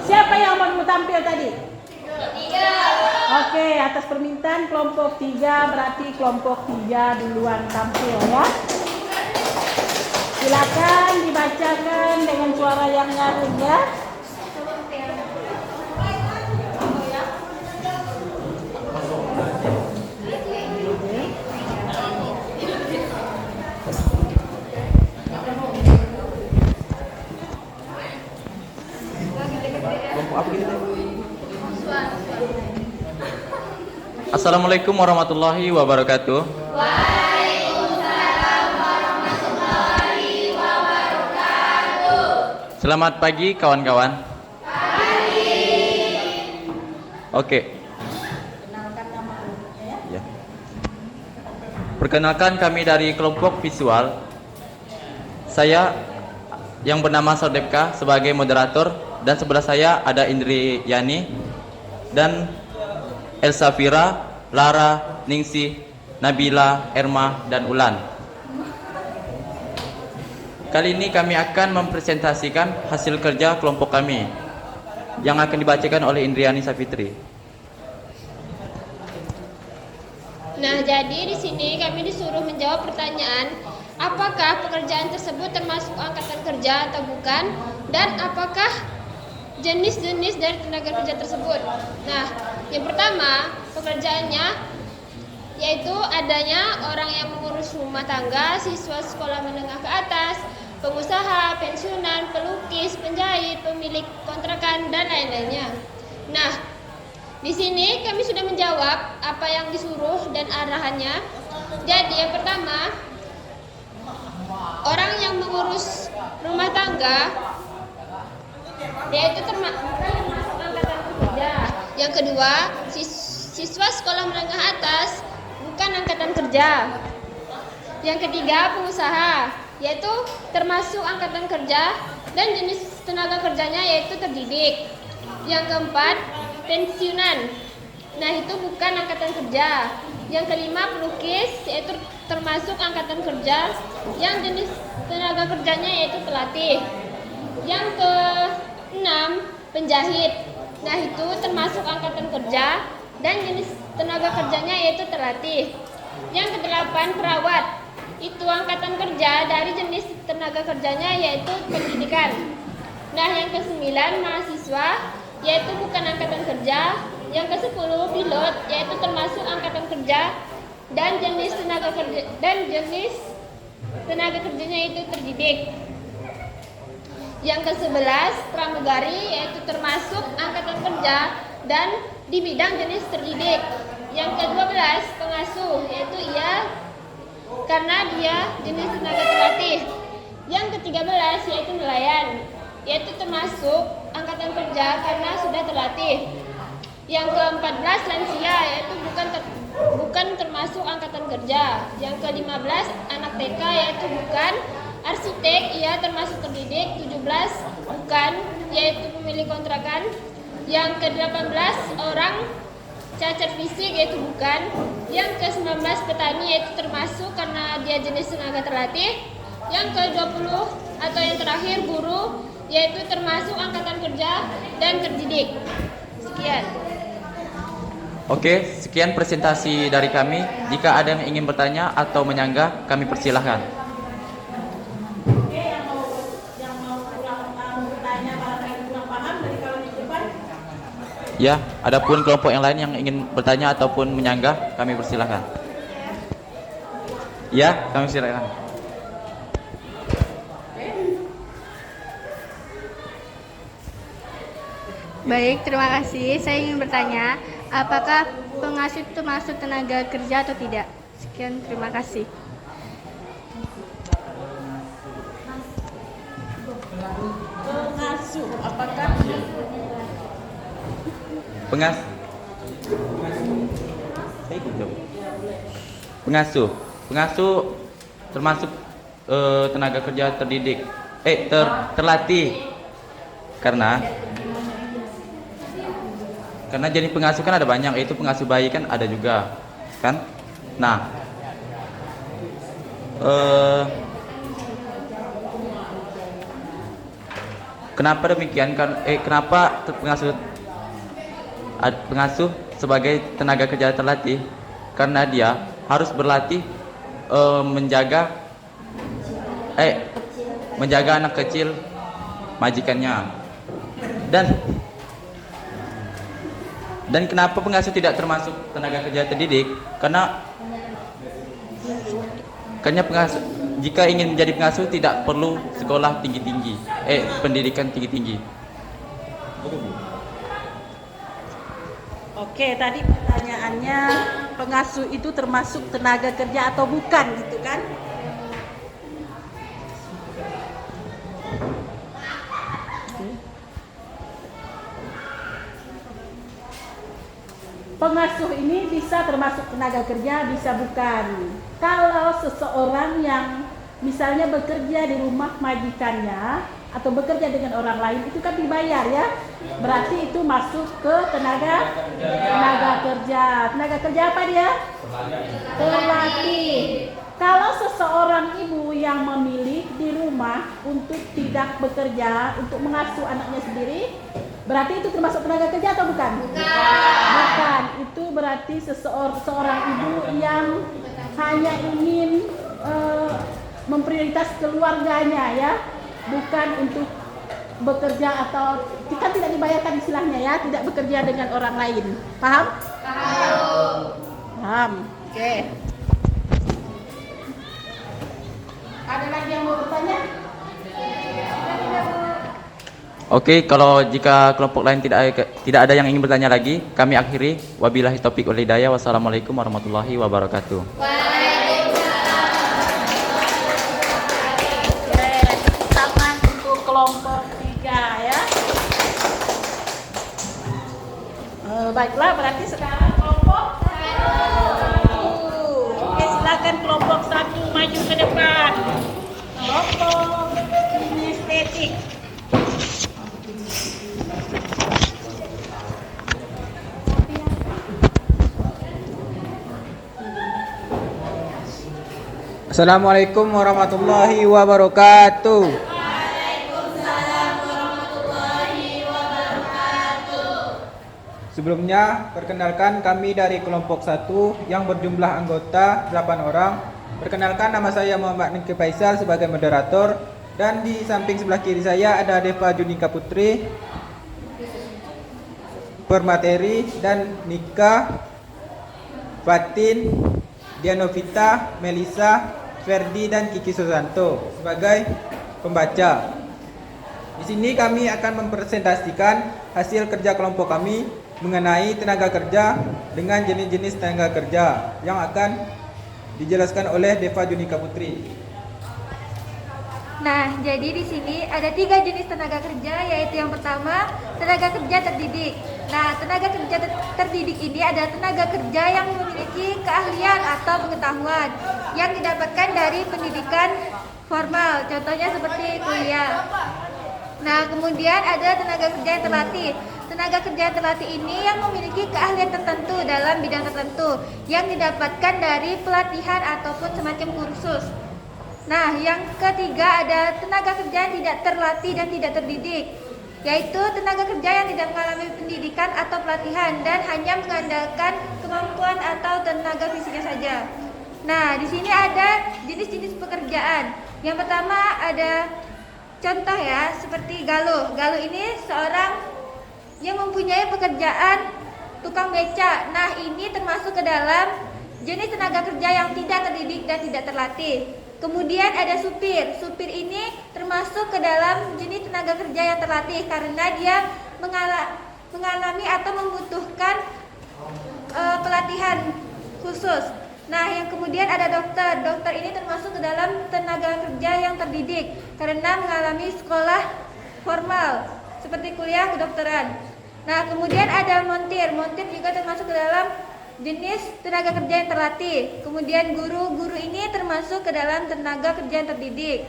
Siapa yang mau tampil tadi? 3. Oke, atas permintaan kelompok 3 berarti kelompok 3 duluan tampil ya. Silakan dibacakan dengan suara yang nyaring ya. Assalamualaikum warahmatullahi wabarakatuh. Waalaikumsalam warahmatullahi wabarakatuh. Selamat pagi kawan-kawan. Pagi. Oke. Kenalkan nama kelompoknya ya. Ya. Perkenalkan kami dari kelompok visual. Saya yang bernama Saudepka sebagai moderator dan sebelah saya ada Indri Yani dan Elsa Fira, Lara, Ningsih, Nabila, Erma, dan Ulan. Kali ini kami akan mempresentasikan hasil kerja kelompok kami yang akan dibacakan oleh Indriani Safitri. Nah, jadi di sini kami disuruh menjawab pertanyaan, apakah pekerjaan tersebut termasuk angkatan kerja atau bukan, dan apakah jenis-jenis dari tenaga kerja tersebut. Nah, yang pertama pekerjaannya yaitu adanya orang yang mengurus rumah tangga, siswa sekolah menengah ke atas, pengusaha, pensiunan, pelukis, penjahit, pemilik kontrakan, dan lain-lainnya. Nah, di sini kami sudah menjawab apa yang disuruh dan arahannya. Jadi yang pertama, orang yang mengurus rumah tangga yaitu termasuk angkatan kerja. Yang kedua, siswa sekolah menengah atas bukan angkatan kerja. Yang ketiga, pengusaha yaitu termasuk angkatan kerja dan jenis tenaga kerjanya yaitu terdidik. Yang keempat, pensiunan. Nah, itu bukan angkatan kerja. Yang kelima, pelukis yaitu termasuk angkatan kerja yang jenis tenaga kerjanya yaitu pelatih. Yang keenam, penjahit. Nah, itu termasuk angkatan kerja dan jenis tenaga kerjanya yaitu terlatih. Yang kedelapan, perawat. Itu angkatan kerja dari jenis tenaga kerjanya yaitu pendidikan. Nah, yang kesembilan, mahasiswa, yaitu bukan angkatan kerja. Yang ke-10, pilot, yaitu termasuk angkatan kerja dan jenis tenaga kerjanya itu terdidik. Yang ke-11, pramugari, yaitu termasuk angkatan kerja dan di bidang jenis terdidik. Yang ke-12, pengasuh, yaitu karena dia jenis tenaga terlatih. Yang ke-13, yaitu nelayan, yaitu termasuk angkatan kerja karena sudah terlatih. Yang ke-14, lansia, yaitu bukan termasuk angkatan kerja. Yang ke-15, anak TK, yaitu bukan. Arsitek, ia termasuk terdidik. 17, bukan, yaitu pemilik kontrakan. Yang ke-18, orang cacat fisik, yaitu bukan. Yang ke-19, petani, yaitu termasuk karena dia jenis tenaga terlatih. Yang ke-20 atau yang terakhir, guru, yaitu termasuk angkatan kerja dan terdidik. Sekian. Oke, sekian presentasi dari kami. Jika ada yang ingin bertanya atau menyanggah, kami persilahkan. Oke, yang mau bertanya barangkali kurang paham dari kawan di depan. Ya, adapun kelompok yang lain yang ingin bertanya ataupun menyanggah, kami persilahkan. Ya, kami silakan. Baik, terima kasih. Saya ingin bertanya, apakah pengasuh itu masuk tenaga kerja atau tidak? Sekian, terima kasih. Pengasuh, apakah Pengasuh termasuk tenaga kerja terdidik, terlatih. Karena jenis pengasuh kan ada banyak, yaitu pengasuh bayi kan ada juga, kan? Nah, kenapa demikian? Kenapa pengasuh sebagai tenaga kerja terlatih? Karena dia harus berlatih menjaga anak kecil majikannya. Dan kenapa pengasuh tidak termasuk tenaga kerja terdidik? Karena pengasuh, jika ingin menjadi pengasuh tidak perlu sekolah tinggi-tinggi, pendidikan tinggi-tinggi. Oke, tadi pertanyaannya pengasuh itu termasuk tenaga kerja atau bukan gitu kan? Pengasuh ini bisa termasuk tenaga kerja, bisa bukan. Kalau seseorang yang misalnya bekerja di rumah majikannya atau bekerja dengan orang lain itu kan dibayar ya, berarti itu masuk ke tenaga kerja. Tenaga kerja apa dia? Terlatih. Kalau seseorang ibu yang memilih di rumah untuk tidak bekerja, untuk mengasuh anaknya sendiri, berarti itu termasuk tenaga kerja atau bukan? Bukan. Itu berarti seorang ibu yang hanya ingin memprioritas keluarganya ya, bukan untuk bekerja atau kita tidak dibayarkan istilahnya ya, tidak bekerja dengan orang lain. Paham? Paham. Oke. Ada lagi yang mau bertanya? Oke, kalau jika kelompok lain tidak ada yang ingin bertanya lagi, kami akhiri. Wabillahi taufiq wal hidayah. Wassalamualaikum warahmatullahi wabarakatuh. Tangan untuk kelompok 3 ya. Baiklah, berarti sekarang kelompok 1. Oke, silakan kelompok 1 maju ke depan. Kelompok kinestetik. Assalamualaikum warahmatullahi wabarakatuh. Waalaikumsalam warahmatullahi wabarakatuh. Sebelumnya, perkenalkan kami dari kelompok 1 yang berjumlah anggota 8 orang. Perkenalkan, nama saya Muhammad Niki Faisal sebagai moderator. Dan di samping sebelah kiri saya ada Deva Junika Putri, Permateri, dan Nika, Fatin, Dianovita, Melisa, Ferdi, dan Kiki Susanto sebagai pembaca. Di sini kami akan mempresentasikan hasil kerja kelompok kami mengenai tenaga kerja dengan jenis-jenis tenaga kerja yang akan dijelaskan oleh Deva Junika Putri. Nah, jadi di sini ada 3 jenis tenaga kerja, yaitu yang pertama tenaga kerja terdidik. Nah, tenaga kerja terdidik ini adalah tenaga kerja yang memiliki keahlian atau pengetahuan yang didapatkan dari pendidikan formal, contohnya seperti kuliah. Nah, kemudian ada tenaga kerja yang terlatih. Tenaga kerja yang terlatih ini yang memiliki keahlian tertentu dalam bidang tertentu yang didapatkan dari pelatihan ataupun semacam kursus. Nah, yang ketiga ada tenaga kerja yang tidak terlatih dan tidak terdidik, yaitu tenaga kerja yang tidak mengalami pendidikan atau pelatihan dan hanya mengandalkan kemampuan atau tenaga fisiknya saja. Nah, di sini ada jenis-jenis pekerjaan. Yang pertama ada contoh ya, seperti galuh. Galuh ini seorang yang mempunyai pekerjaan tukang beca. Nah, ini termasuk ke dalam jenis tenaga kerja yang tidak terdidik dan tidak terlatih. Kemudian ada supir. Supir ini termasuk ke dalam jenis tenaga kerja yang terlatih karena dia mengalami atau membutuhkan pelatihan khusus. Nah, yang kemudian ada dokter. Dokter ini termasuk ke dalam tenaga kerja yang terdidik karena mengalami sekolah formal seperti kuliah kedokteran. Nah, kemudian ada montir. Montir juga termasuk ke dalam jenis tenaga kerja yang terlatih. Kemudian guru. Guru ini termasuk ke dalam tenaga kerja yang terdidik.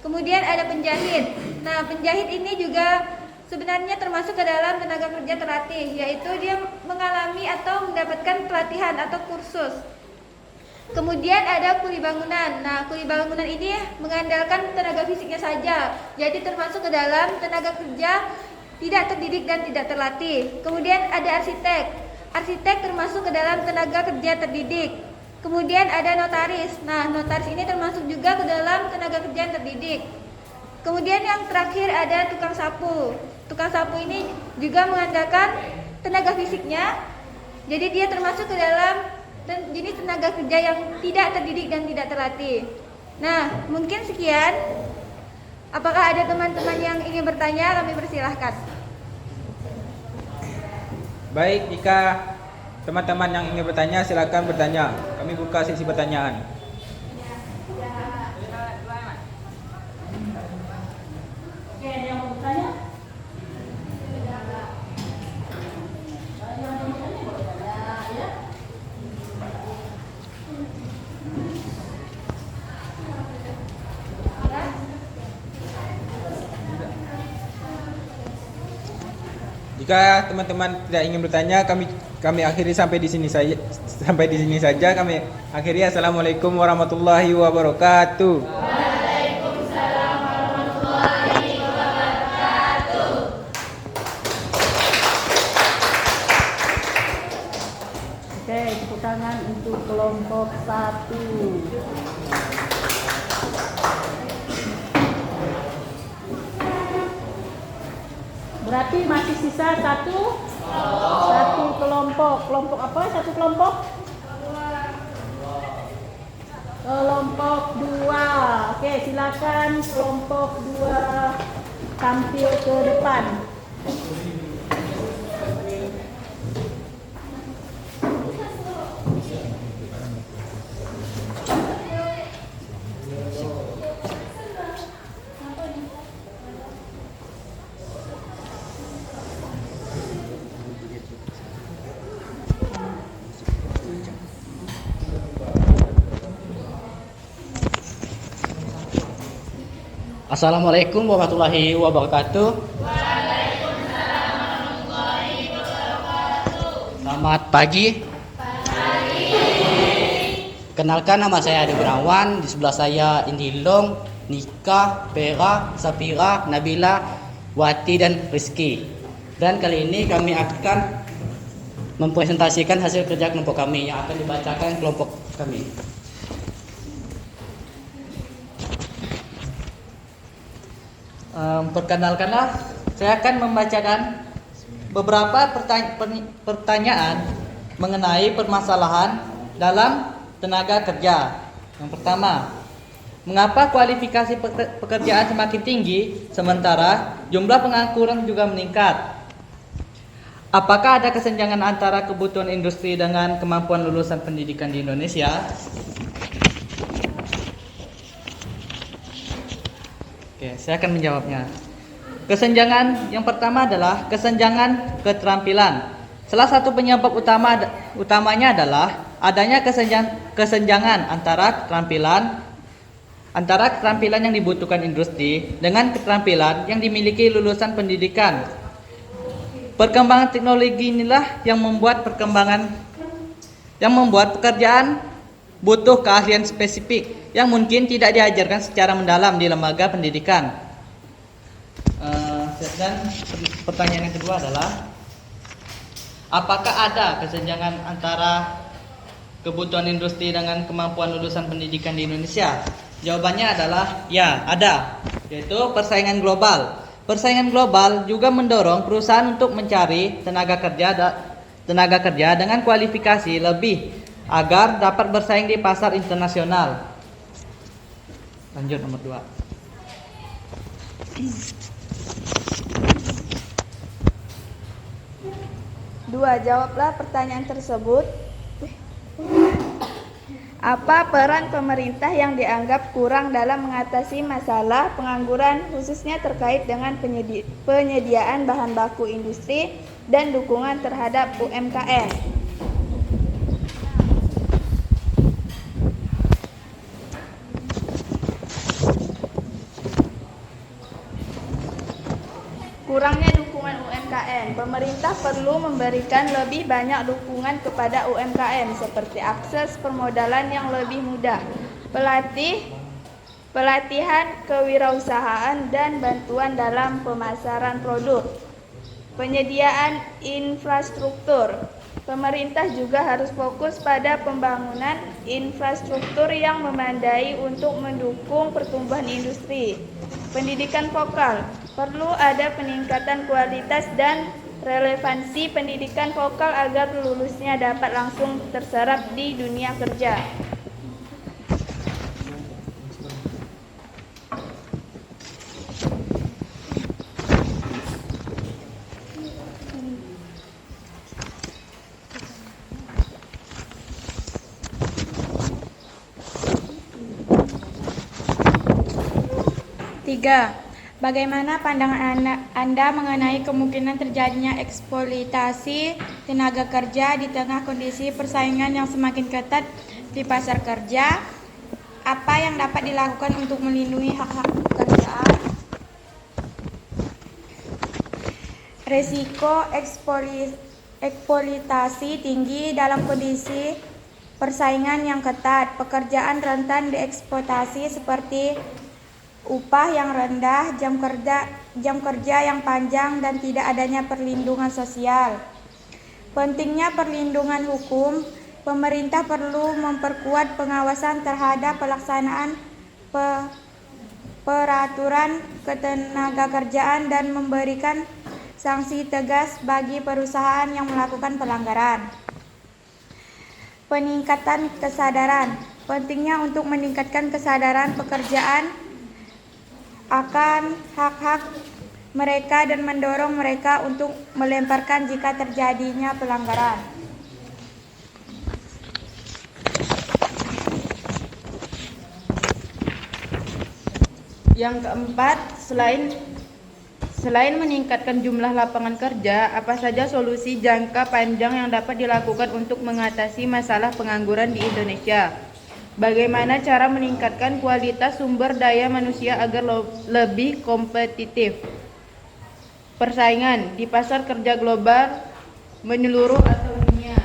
Kemudian ada penjahit. Nah, penjahit ini juga sebenarnya termasuk ke dalam tenaga kerja terlatih, yaitu dia mengalami atau mendapatkan pelatihan atau kursus. Kemudian ada kuli bangunan. Nah, kuli bangunan ini mengandalkan tenaga fisiknya saja, jadi termasuk ke dalam tenaga kerja tidak terdidik dan tidak terlatih. Kemudian ada arsitek. Arsitek termasuk ke dalam tenaga kerja terdidik. Kemudian ada notaris. Nah, notaris ini termasuk juga ke dalam tenaga kerja yang terdidik. Kemudian yang terakhir ada tukang sapu. Tukang sapu ini juga mengandalkan tenaga fisiknya, jadi dia termasuk ke dalam jenis tenaga kerja yang tidak terdidik dan tidak terlatih. Nah, mungkin sekian. Apakah ada teman-teman yang ingin bertanya? Kami persilahkan. Baik, jika teman-teman yang ingin bertanya silakan bertanya. Kami buka sesi pertanyaan. Oke, ada yang mau bertanya? Jika teman-teman tidak ingin bertanya, kami akhiri sampai di sini saja. Kami akhiri. Assalamualaikum warahmatullahi wabarakatuh. Waalaikumsalam warahmatullahi wabarakatuh. Oke, tepuk tangan untuk kelompok 1. Berarti masih sisa satu kelompok. Kelompok apa? Satu kelompok? Kelompok 2. Oke, silakan kelompok 2 tampil ke depan. Assalamualaikum warahmatullahi wabarakatuh. Waalaikumsalam warahmatullahi wabarakatuh. Selamat pagi. Kenalkan, nama saya Adi Gunawan. Di sebelah saya Indilong, Nika, Vera, Sapira, Nabila, Wati, dan Rizky. Dan kali ini kami akan mempresentasikan hasil kerja kelompok kami yang akan dibacakan kelompok kami. Perkenalkanlah, saya akan membacakan beberapa pertanyaan mengenai permasalahan dalam tenaga kerja. Yang pertama, mengapa kualifikasi pekerjaan semakin tinggi sementara jumlah pengangguran juga meningkat? Apakah ada kesenjangan antara kebutuhan industri dengan kemampuan lulusan pendidikan di Indonesia? Oke, saya akan menjawabnya. Kesenjangan yang pertama adalah kesenjangan keterampilan. Salah satu penyebab utamanya adalah adanya kesenjangan antara keterampilan yang dibutuhkan industri dengan keterampilan yang dimiliki lulusan pendidikan. Perkembangan teknologi inilah yang membuat pekerjaan butuh keahlian spesifik yang mungkin tidak diajarkan secara mendalam di lembaga pendidikan. Dan pertanyaan yang kedua adalah, apakah ada kesenjangan antara kebutuhan industri dengan kemampuan lulusan pendidikan di Indonesia? Jawabannya adalah ya, ada, yaitu persaingan global. Persaingan global juga mendorong perusahaan untuk mencari tenaga kerja dengan kualifikasi lebih agar dapat bersaing di pasar internasional. Lanjut nomor 2. Jawablah pertanyaan tersebut. Apa peran pemerintah yang dianggap kurang dalam mengatasi masalah pengangguran, khususnya terkait dengan penyediaan bahan baku industri dan dukungan terhadap UMKM? Kurangnya dukungan UMKM. Pemerintah perlu memberikan lebih banyak dukungan kepada UMKM seperti akses permodalan yang lebih mudah, pelatihan kewirausahaan dan bantuan dalam pemasaran produk, penyediaan infrastruktur. Pemerintah juga harus fokus pada pembangunan infrastruktur yang memadai untuk mendukung pertumbuhan industri. Pendidikan vokal. Perlu ada peningkatan kualitas dan relevansi pendidikan vokal agar lulusnya dapat langsung terserap di dunia kerja. Tiga. Bagaimana pandangan Anda mengenai kemungkinan terjadinya eksploitasi tenaga kerja di tengah kondisi persaingan yang semakin ketat di pasar kerja? Apa yang dapat dilakukan untuk melindungi hak-hak pekerjaan? Risiko eksploitasi tinggi dalam kondisi persaingan yang ketat. Pekerjaan rentan dieksploitasi seperti upah yang rendah, jam kerja yang panjang, dan tidak adanya perlindungan sosial. Pentingnya perlindungan hukum. Pemerintah perlu memperkuat pengawasan terhadap pelaksanaan peraturan ketenagakerjaan dan memberikan sanksi tegas bagi perusahaan yang melakukan pelanggaran. Peningkatan kesadaran. Pentingnya untuk meningkatkan kesadaran pekerjaan akan hak-hak mereka dan mendorong mereka untuk melemparkan jika terjadinya pelanggaran. Yang keempat, selain meningkatkan jumlah lapangan kerja, apa saja solusi jangka panjang yang dapat dilakukan untuk mengatasi masalah pengangguran di Indonesia? Bagaimana cara meningkatkan kualitas sumber daya manusia agar lebih kompetitif? Persaingan di pasar kerja global menyeluruh atau dunia.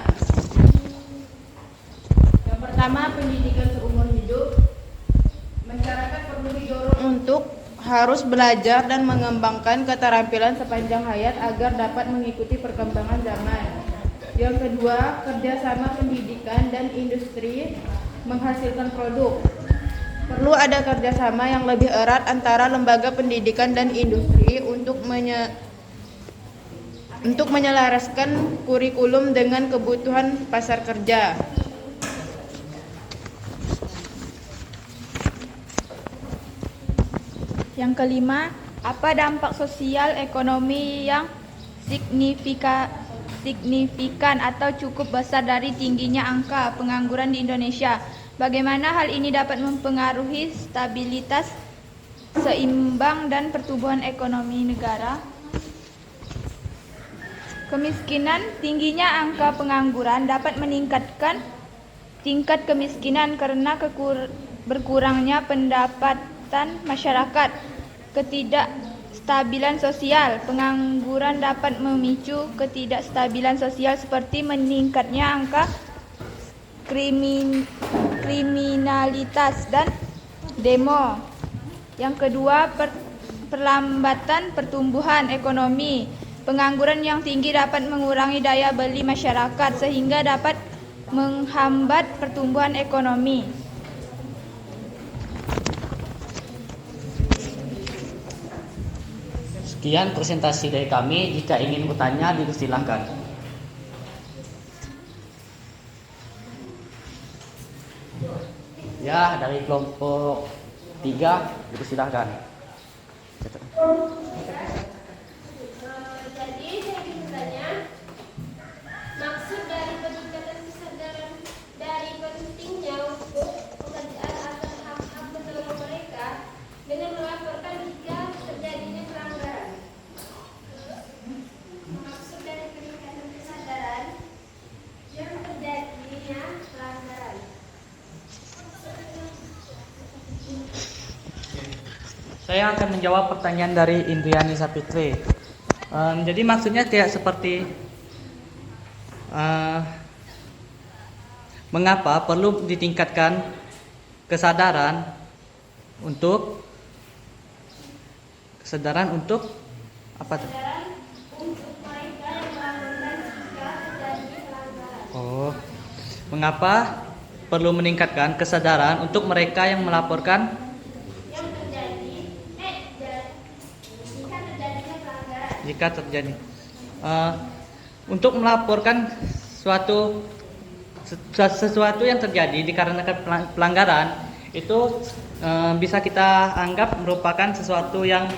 Yang pertama, pendidikan seumur hidup. Masyarakat perlu didorong untuk harus belajar dan mengembangkan keterampilan sepanjang hayat agar dapat mengikuti perkembangan zaman. Yang kedua, kerjasama pendidikan dan industri menghasilkan produk. Perlu ada kerjasama yang lebih erat antara lembaga pendidikan dan industri untuk menyelaraskan kurikulum dengan kebutuhan pasar kerja. Yang kelima, apa dampak sosial ekonomi yang signifikan atau cukup besar dari tingginya angka pengangguran di Indonesia? Bagaimana hal ini dapat mempengaruhi stabilitas, seimbang, dan pertumbuhan ekonomi negara? Kemiskinan. Tingginya angka pengangguran dapat meningkatkan tingkat kemiskinan karena berkurangnya pendapatan masyarakat. Ketidakstabilan sosial. Pengangguran dapat memicu ketidakstabilan sosial seperti meningkatnya angka kriminalitas dan demo. Yang kedua, perlambatan pertumbuhan ekonomi. Pengangguran yang tinggi dapat mengurangi daya beli masyarakat sehingga dapat menghambat pertumbuhan ekonomi. Sekian presentasi dari kami. Jika ingin bertanya, dipersilahkan. Ya, dari kelompok 3, dipersilahkan. Jadi saya ingin bertanya, maksud dari peningkatan kesadaran dari pentingnya untuk pekerjaan akan hak-hak penolong mereka dengan melaporkan jika terjadinya pelanggaran. Maksud dari peningkatan kesadaran yang terjadinya pelanggaran. Saya akan menjawab pertanyaan dari Indriani Sapitri. Jadi maksudnya kayak seperti mengapa perlu ditingkatkan kesadaran untuk apa tuh? Oh, mengapa perlu meningkatkan kesadaran untuk mereka yang melaporkan jika terjadi untuk melaporkan sesuatu yang terjadi dikarenakan pelanggaran itu bisa kita anggap merupakan sesuatu yang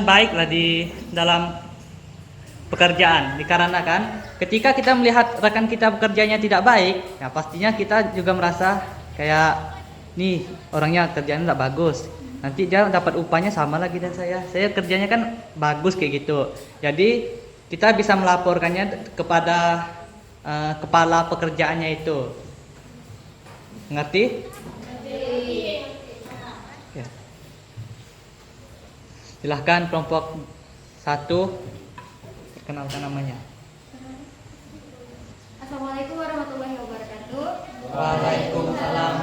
baik lah di dalam pekerjaan, dikarenakan ketika kita melihat rekan kita bekerjanya tidak baik, ya pastinya kita juga merasa kayak nih orangnya kerjanya tidak bagus. Nanti dia dapat upahnya sama lagi dan saya kerjanya kan bagus kayak gitu. Jadi kita bisa melaporkannya kepada kepala pekerjaannya itu. Ngerti? Ya. Silahkan kelompok 1, perkenalkan namanya. Assalamualaikum warahmatullahi wabarakatuh. Waalaikumsalam.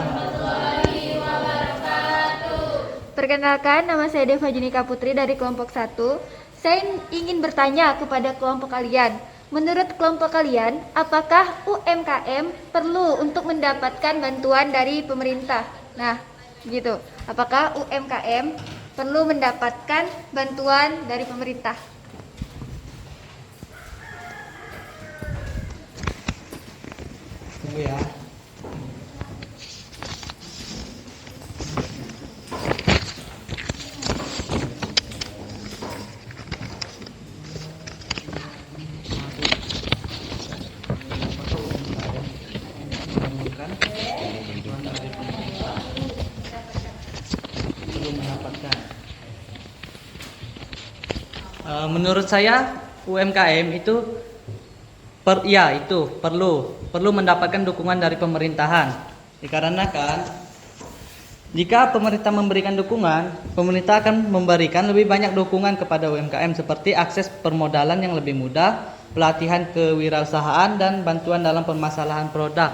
Perkenalkan, nama saya Deva Junika Putri dari kelompok 1. Saya ingin bertanya kepada kelompok kalian. Menurut kelompok kalian, apakah UMKM perlu untuk mendapatkan bantuan dari pemerintah? Nah, gitu. Apakah UMKM perlu mendapatkan bantuan dari pemerintah? Tunggu ya. Menurut saya UMKM itu perlu mendapatkan dukungan dari pemerintahan. Dikarenakan jika pemerintah memberikan dukungan, pemerintah akan memberikan lebih banyak dukungan kepada UMKM seperti akses permodalan yang lebih mudah, pelatihan kewirausahaan dan bantuan dalam permasalahan produk.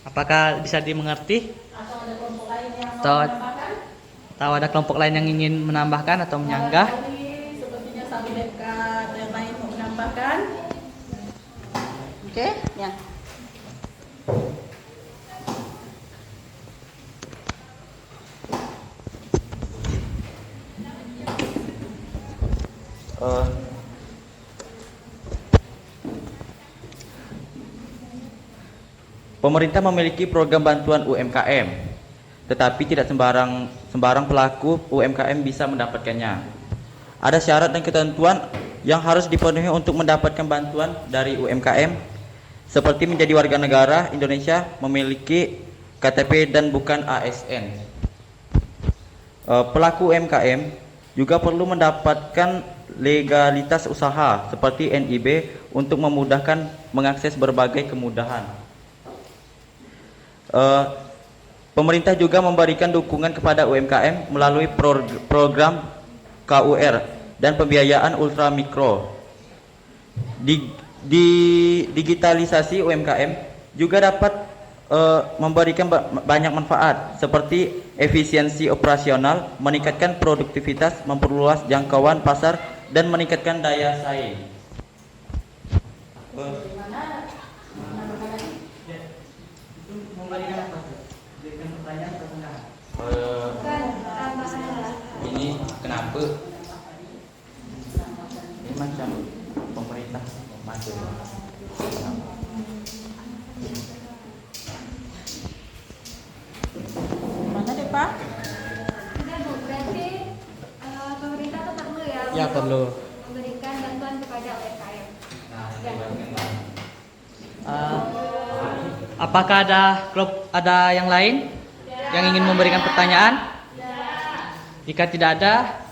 Apakah bisa dimengerti? Atau ada kelompok lain yang mau Atau- menambahkan? Tahu ada kelompok lain yang ingin menambahkan atau menyanggah? Tadi sepertinya satu dekat atau yang lain mau menambahkan? Oke, ya. Pemerintah memiliki program bantuan UMKM, tetapi tidak sembarang pelaku UMKM bisa mendapatkannya. Ada syarat dan ketentuan yang harus dipenuhi untuk mendapatkan bantuan dari UMKM, seperti menjadi warga negara Indonesia, memiliki KTP dan bukan ASN. Pelaku UMKM juga perlu mendapatkan legalitas usaha seperti NIB untuk memudahkan mengakses berbagai kemudahan. Pemerintah juga memberikan dukungan kepada UMKM melalui program KUR dan pembiayaan ultramikro. Digitalisasi UMKM juga dapat memberikan banyak manfaat seperti efisiensi operasional, meningkatkan produktivitas, memperluas jangkauan pasar, dan meningkatkan daya saing. Ini kenapa? Ini macam pemerintah masuk. Mana deh Pak? Tidak Bu, berarti pemerintah tuh perlu ya, Ya, untuk perlu. memberikan bantuan kepada UMKM. Apakah ada yang lain yang ingin memberikan pertanyaan? Jika tidak ada,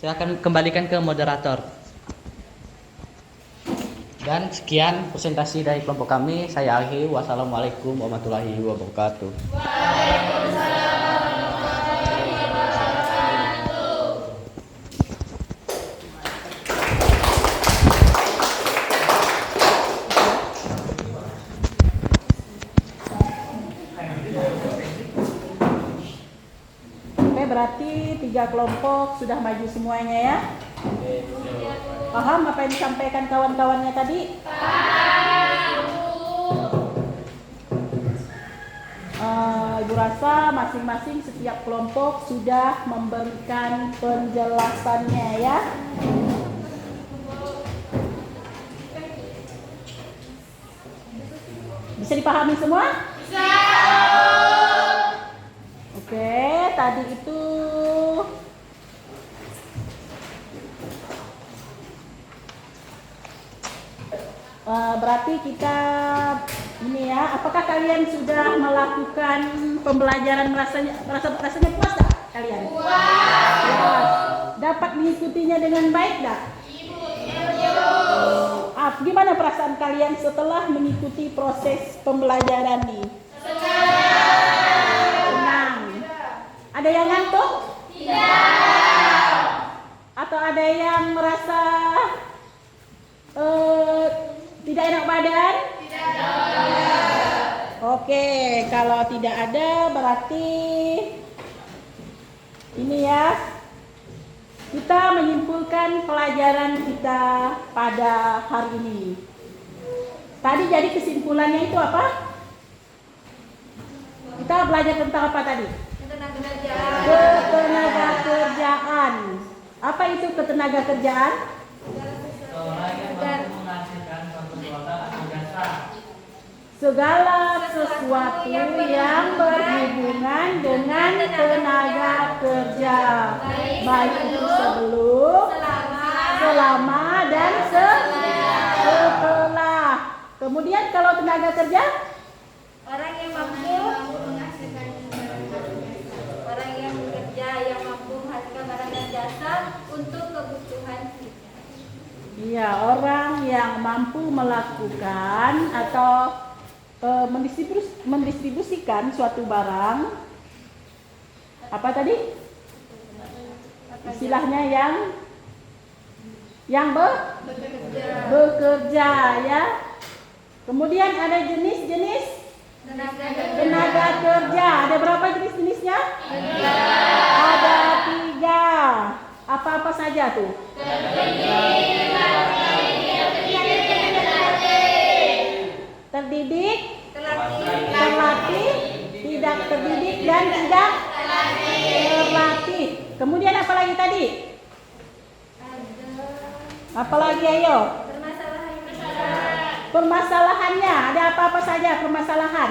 saya akan kembalikan ke moderator. Dan sekian presentasi dari kelompok kami. Saya akhiri. Wassalamualaikum warahmatullahi wabarakatuh. Oke, berarti 3 kelompok sudah maju semuanya ya? Paham apa yang disampaikan kawan-kawannya tadi? Ibu rasa masing-masing setiap kelompok sudah memberikan penjelasannya ya. Bisa dipahami semua? Bisa. Oke, tadi itu berarti kita ini ya, apakah kalian sudah melakukan pembelajaran rasanya puas tak kalian? Puas. Dapat mengikutinya dengan baik tak? Gimana perasaan kalian setelah mengikuti proses pembelajaran ini? Senang. Ada yang ngantuk? Tidak. Atau ada yang merasa tidak enak badan? Tidak. Oke, kalau tidak ada berarti ini ya, kita menyimpulkan pelajaran kita pada hari ini. Tadi jadi kesimpulannya itu apa? Kita belajar tentang apa tadi? Ketenaga kerjaan. Apa itu ketenaga kerjaan? Segala sesuatu yang berhubungan dengan tenaga kerja, baik itu sebelum, selama, dan setelah. Kemudian kalau tenaga kerja, Orang yang mampu menghasilkan orang yang bekerja yang mampu menghasilkan barang dan jasa untuk kebutuhan kita. iya, orang yang mampu melakukan atau mendistribusikan suatu barang, apa tadi? Istilahnya yang bekerja ya. Kemudian ada jenis-jenis tenaga kerja. Ada berapa jenis-jenisnya? Ada 3. Apa-apa saja tuh? terdidik, terlatih, tidak terdidik dan tidak terlatih. Kemudian apa lagi tadi? Apa lagi ayo? Permasalahannya ada apa-apa saja permasalahan?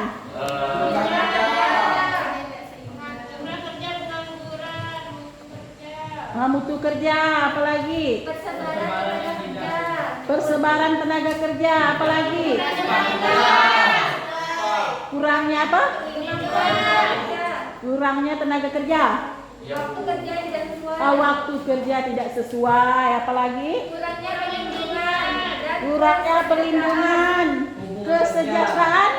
Mutu kerja, apalagi? Persebaran tenaga kerja, apalagi? Kurangnya apa? Kurangnya tenaga kerja. Waktu kerja tidak sesuai. Waktu kerja tidak sesuai, apalagi? Kurangnya perlindungan. Kurangnya perlindungan, kesejahteraan,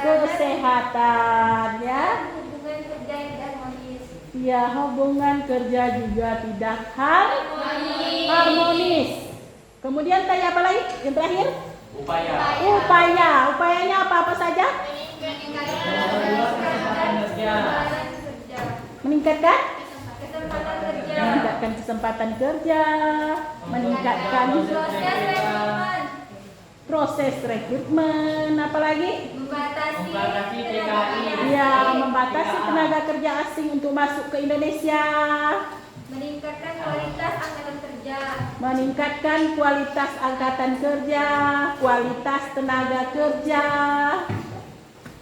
kesehatan, ya. Hubungan kerja yang tidak harmonis. Ya, hubungan kerja juga tidak harmonis. Kemudian tanya apa lagi? Yang terakhir? Upayanya apa saja? Meningkatkan kesempatan kerja, meningkatkan proses rekrutmen, apalagi? Membatasi tenaga kerja asing untuk masuk ke Indonesia. Meningkatkan kualitas angkatan kerja. Meningkatkan kualitas angkatan kerja, kualitas tenaga kerja.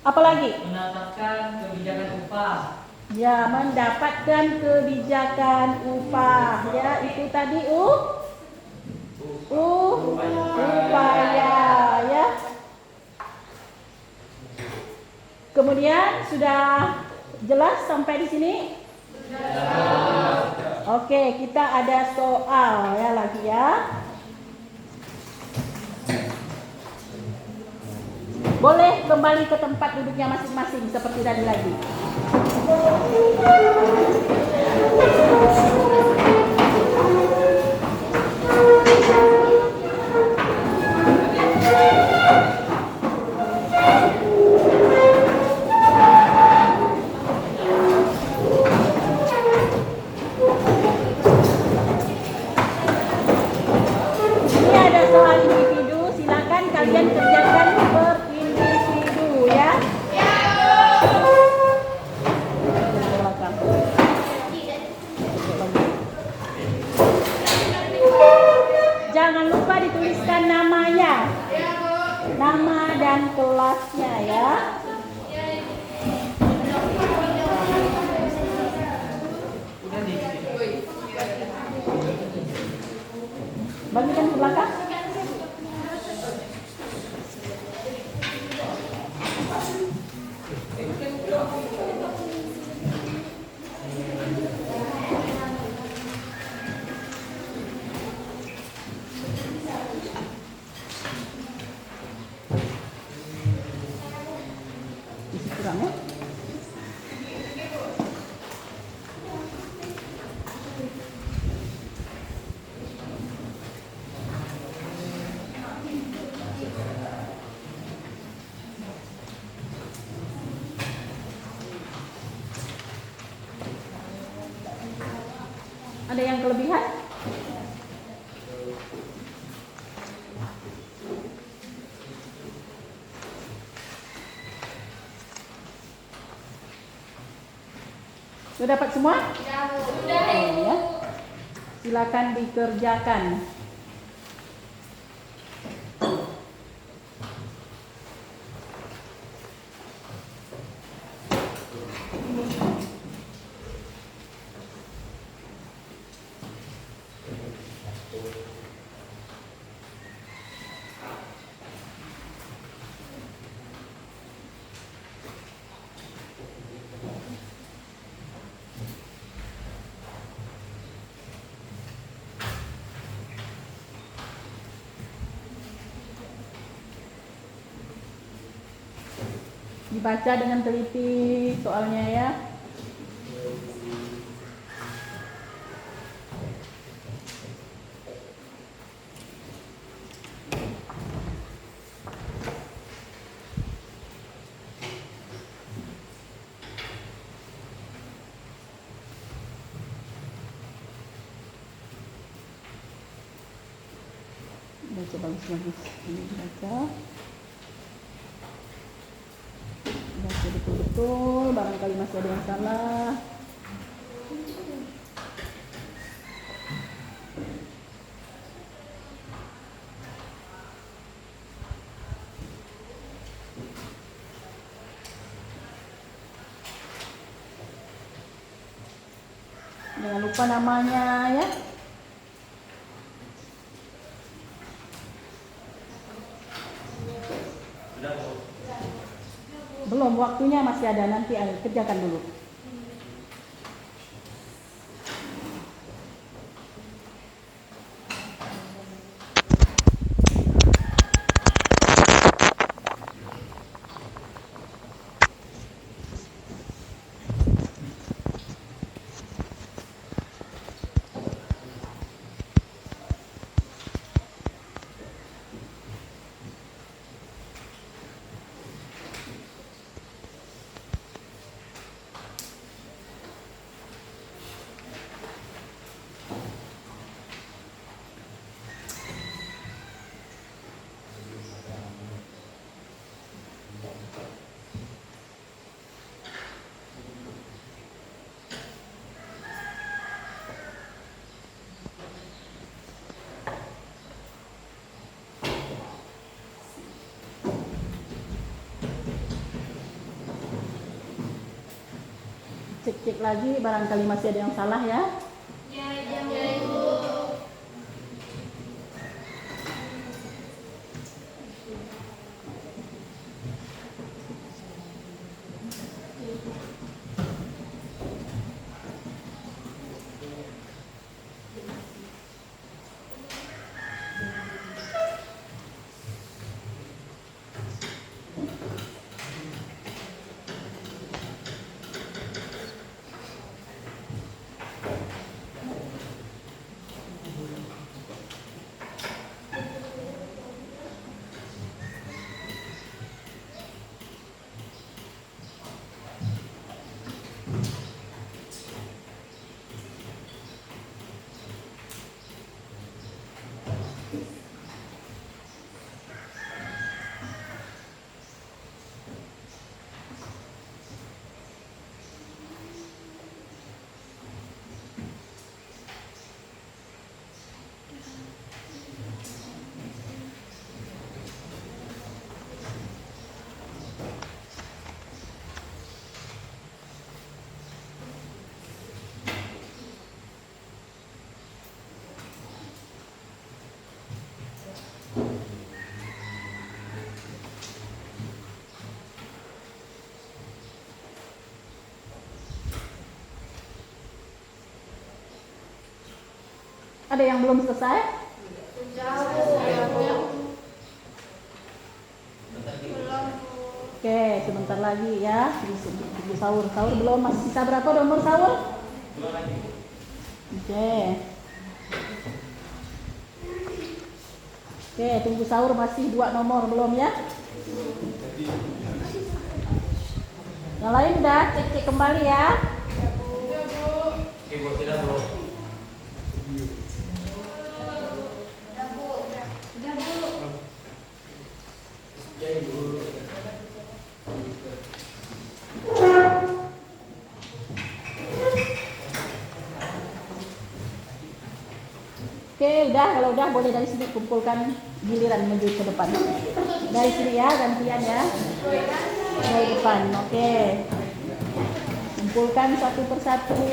Apalagi? Mendapatkan kebijakan upah. Ya, mendapatkan kebijakan upah. Ya, itu tadi upaya, ya. Kemudian sudah jelas sampai di sini? Oke, kita ada soal ya lagi ya. Boleh kembali ke tempat duduknya masing-masing seperti tadi lagi. Ini ada soal individu, silakan kalian kerjakan per individu ya. Jangan lupa dituliskan namanya, nama dan kelasnya ya. Bagikan ke belakang. Isi kurang ya. Ada yang kelebihan? Sudah dapat semua? Sudah. Ya. Silakan dikerjakan. Dibaca dengan teliti soalnya ya. Baca bagus-bagus. Ini dibaca. betul, barangkali masih ada yang salah. Jangan lupa namanya ya. Belum, waktunya masih ada, nanti kerjakan dulu. Cek-cek lagi, barangkali masih ada yang salah ya. Ada yang belum selesai? Oke, sebentar lagi ya. Di sahur belum, masih sisa berapa nomor sahur? Oke. Oke, tunggu sahur masih 2 nomor belum ya? Yang lain udah cek kembali ya. Oke, udah, kalau udah boleh dari sini kumpulkan giliran menuju ke depan. Dari sini ya, gantian ya. Dari depan, oke. Kumpulkan satu persatu.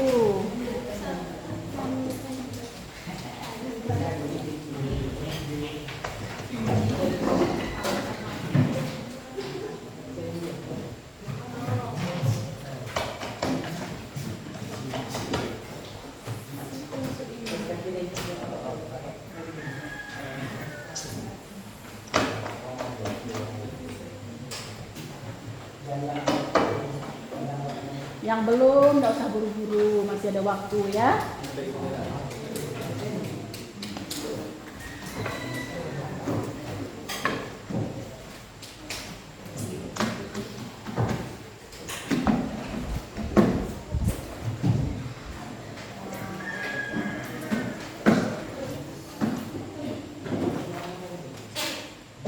Yang belum, nggak usah buru-buru, masih ada waktu ya.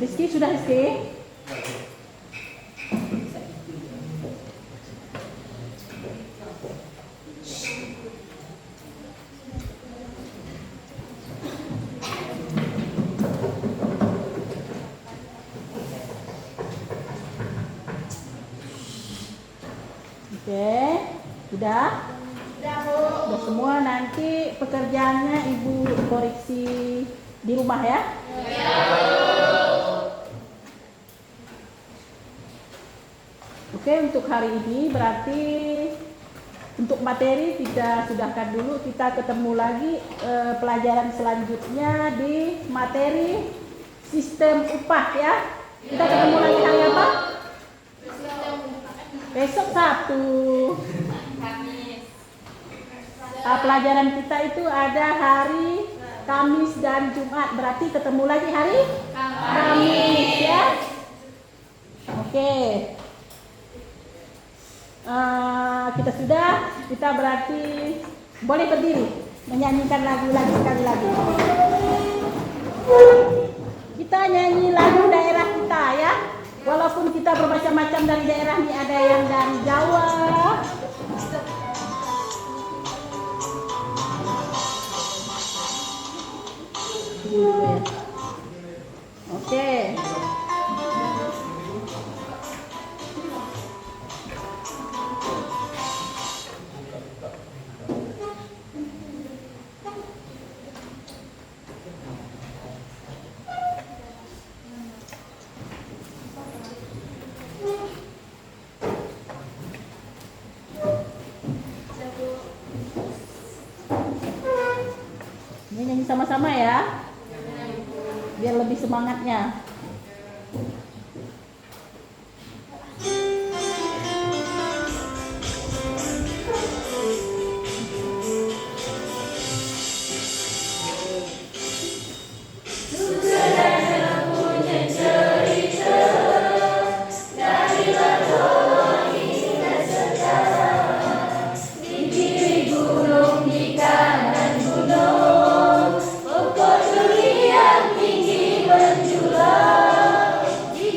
Rizky, sudah Rizky? Sudah? Sudah semua. Nanti pekerjaannya Ibu koreksi di rumah ya? Oke, untuk hari ini berarti untuk materi kita sudahkan dulu. Kita ketemu lagi pelajaran selanjutnya di materi sistem upah ya. Kita ketemu lagi hari apa? Besok Sabtu. Pelajaran kita itu ada hari Kamis dan Jumat. Berarti ketemu lagi hari Kamis ya. Oke. Kita berarti boleh berdiri menyanyikan lagu lagi sekali lagi. Kita nyanyi lagu daerah kita ya. Walaupun kita bermacam-macam dari daerah nih, ada yang dari Jawa. Oke. Ini nyanyi sama-sama ya, biar lebih semangatnya. Pokok duri yang tinggi menjulang di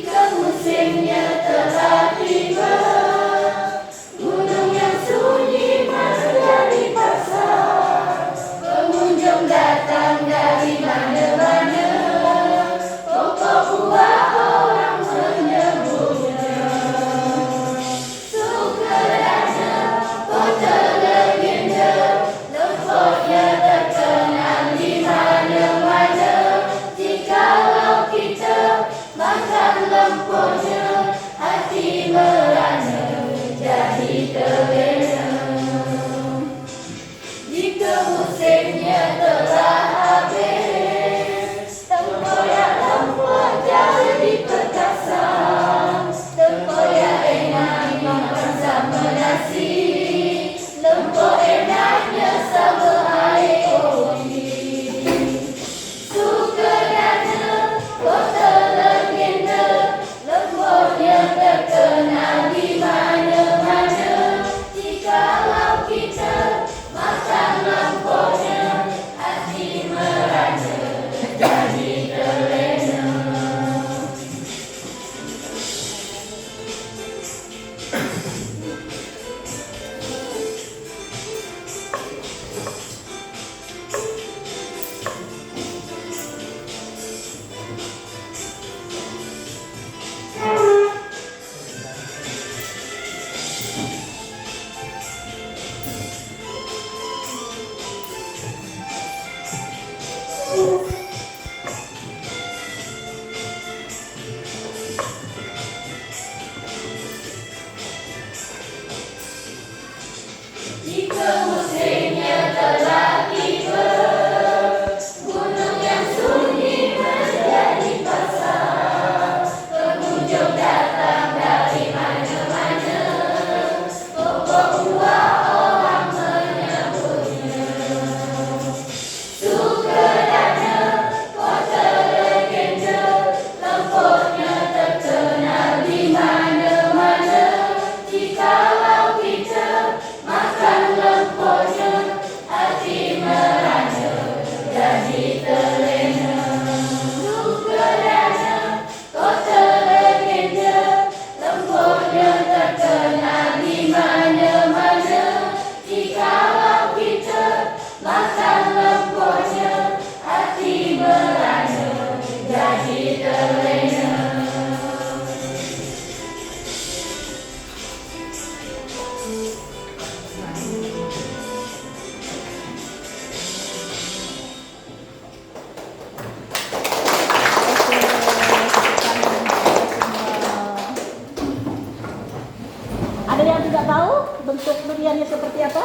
Kerjanya seperti apa?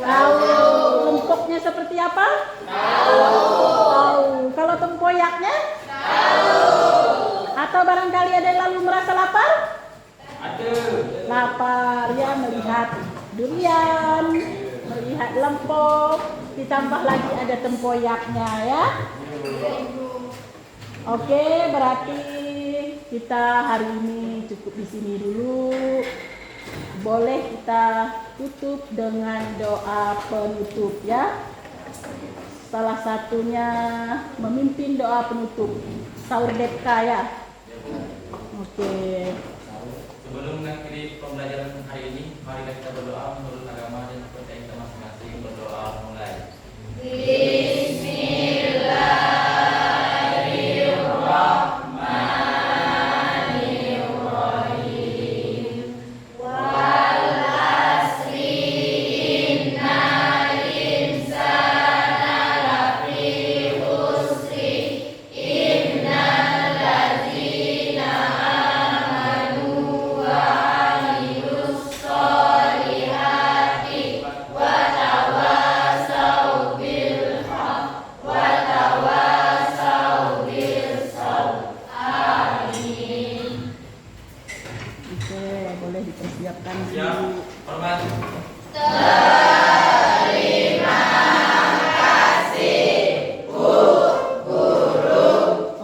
Tahu. Lempoknya seperti apa? Tahu. Kalau tempoyaknya? Atau barangkali ada yang lalu merasa lapar? Lapar ya, melihat durian, melihat lempok, ditambah lagi ada tempoyaknya ya. Oke, berarti kita hari ini cukup di sini dulu. Boleh kita tutup dengan doa penutup ya. Salah satunya memimpin doa penutup Sahur Depka ya. Oke. Sebelum mengakhiri pembelajaran hari ini, mari kita berdoa menurut agama dan kepercayaan kita masing-masing. Berdoa mulai. Oke, boleh dipersiapkan Siap, dulu. hormat.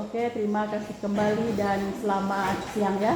Oke, terima kasih kembali dan selamat siang ya.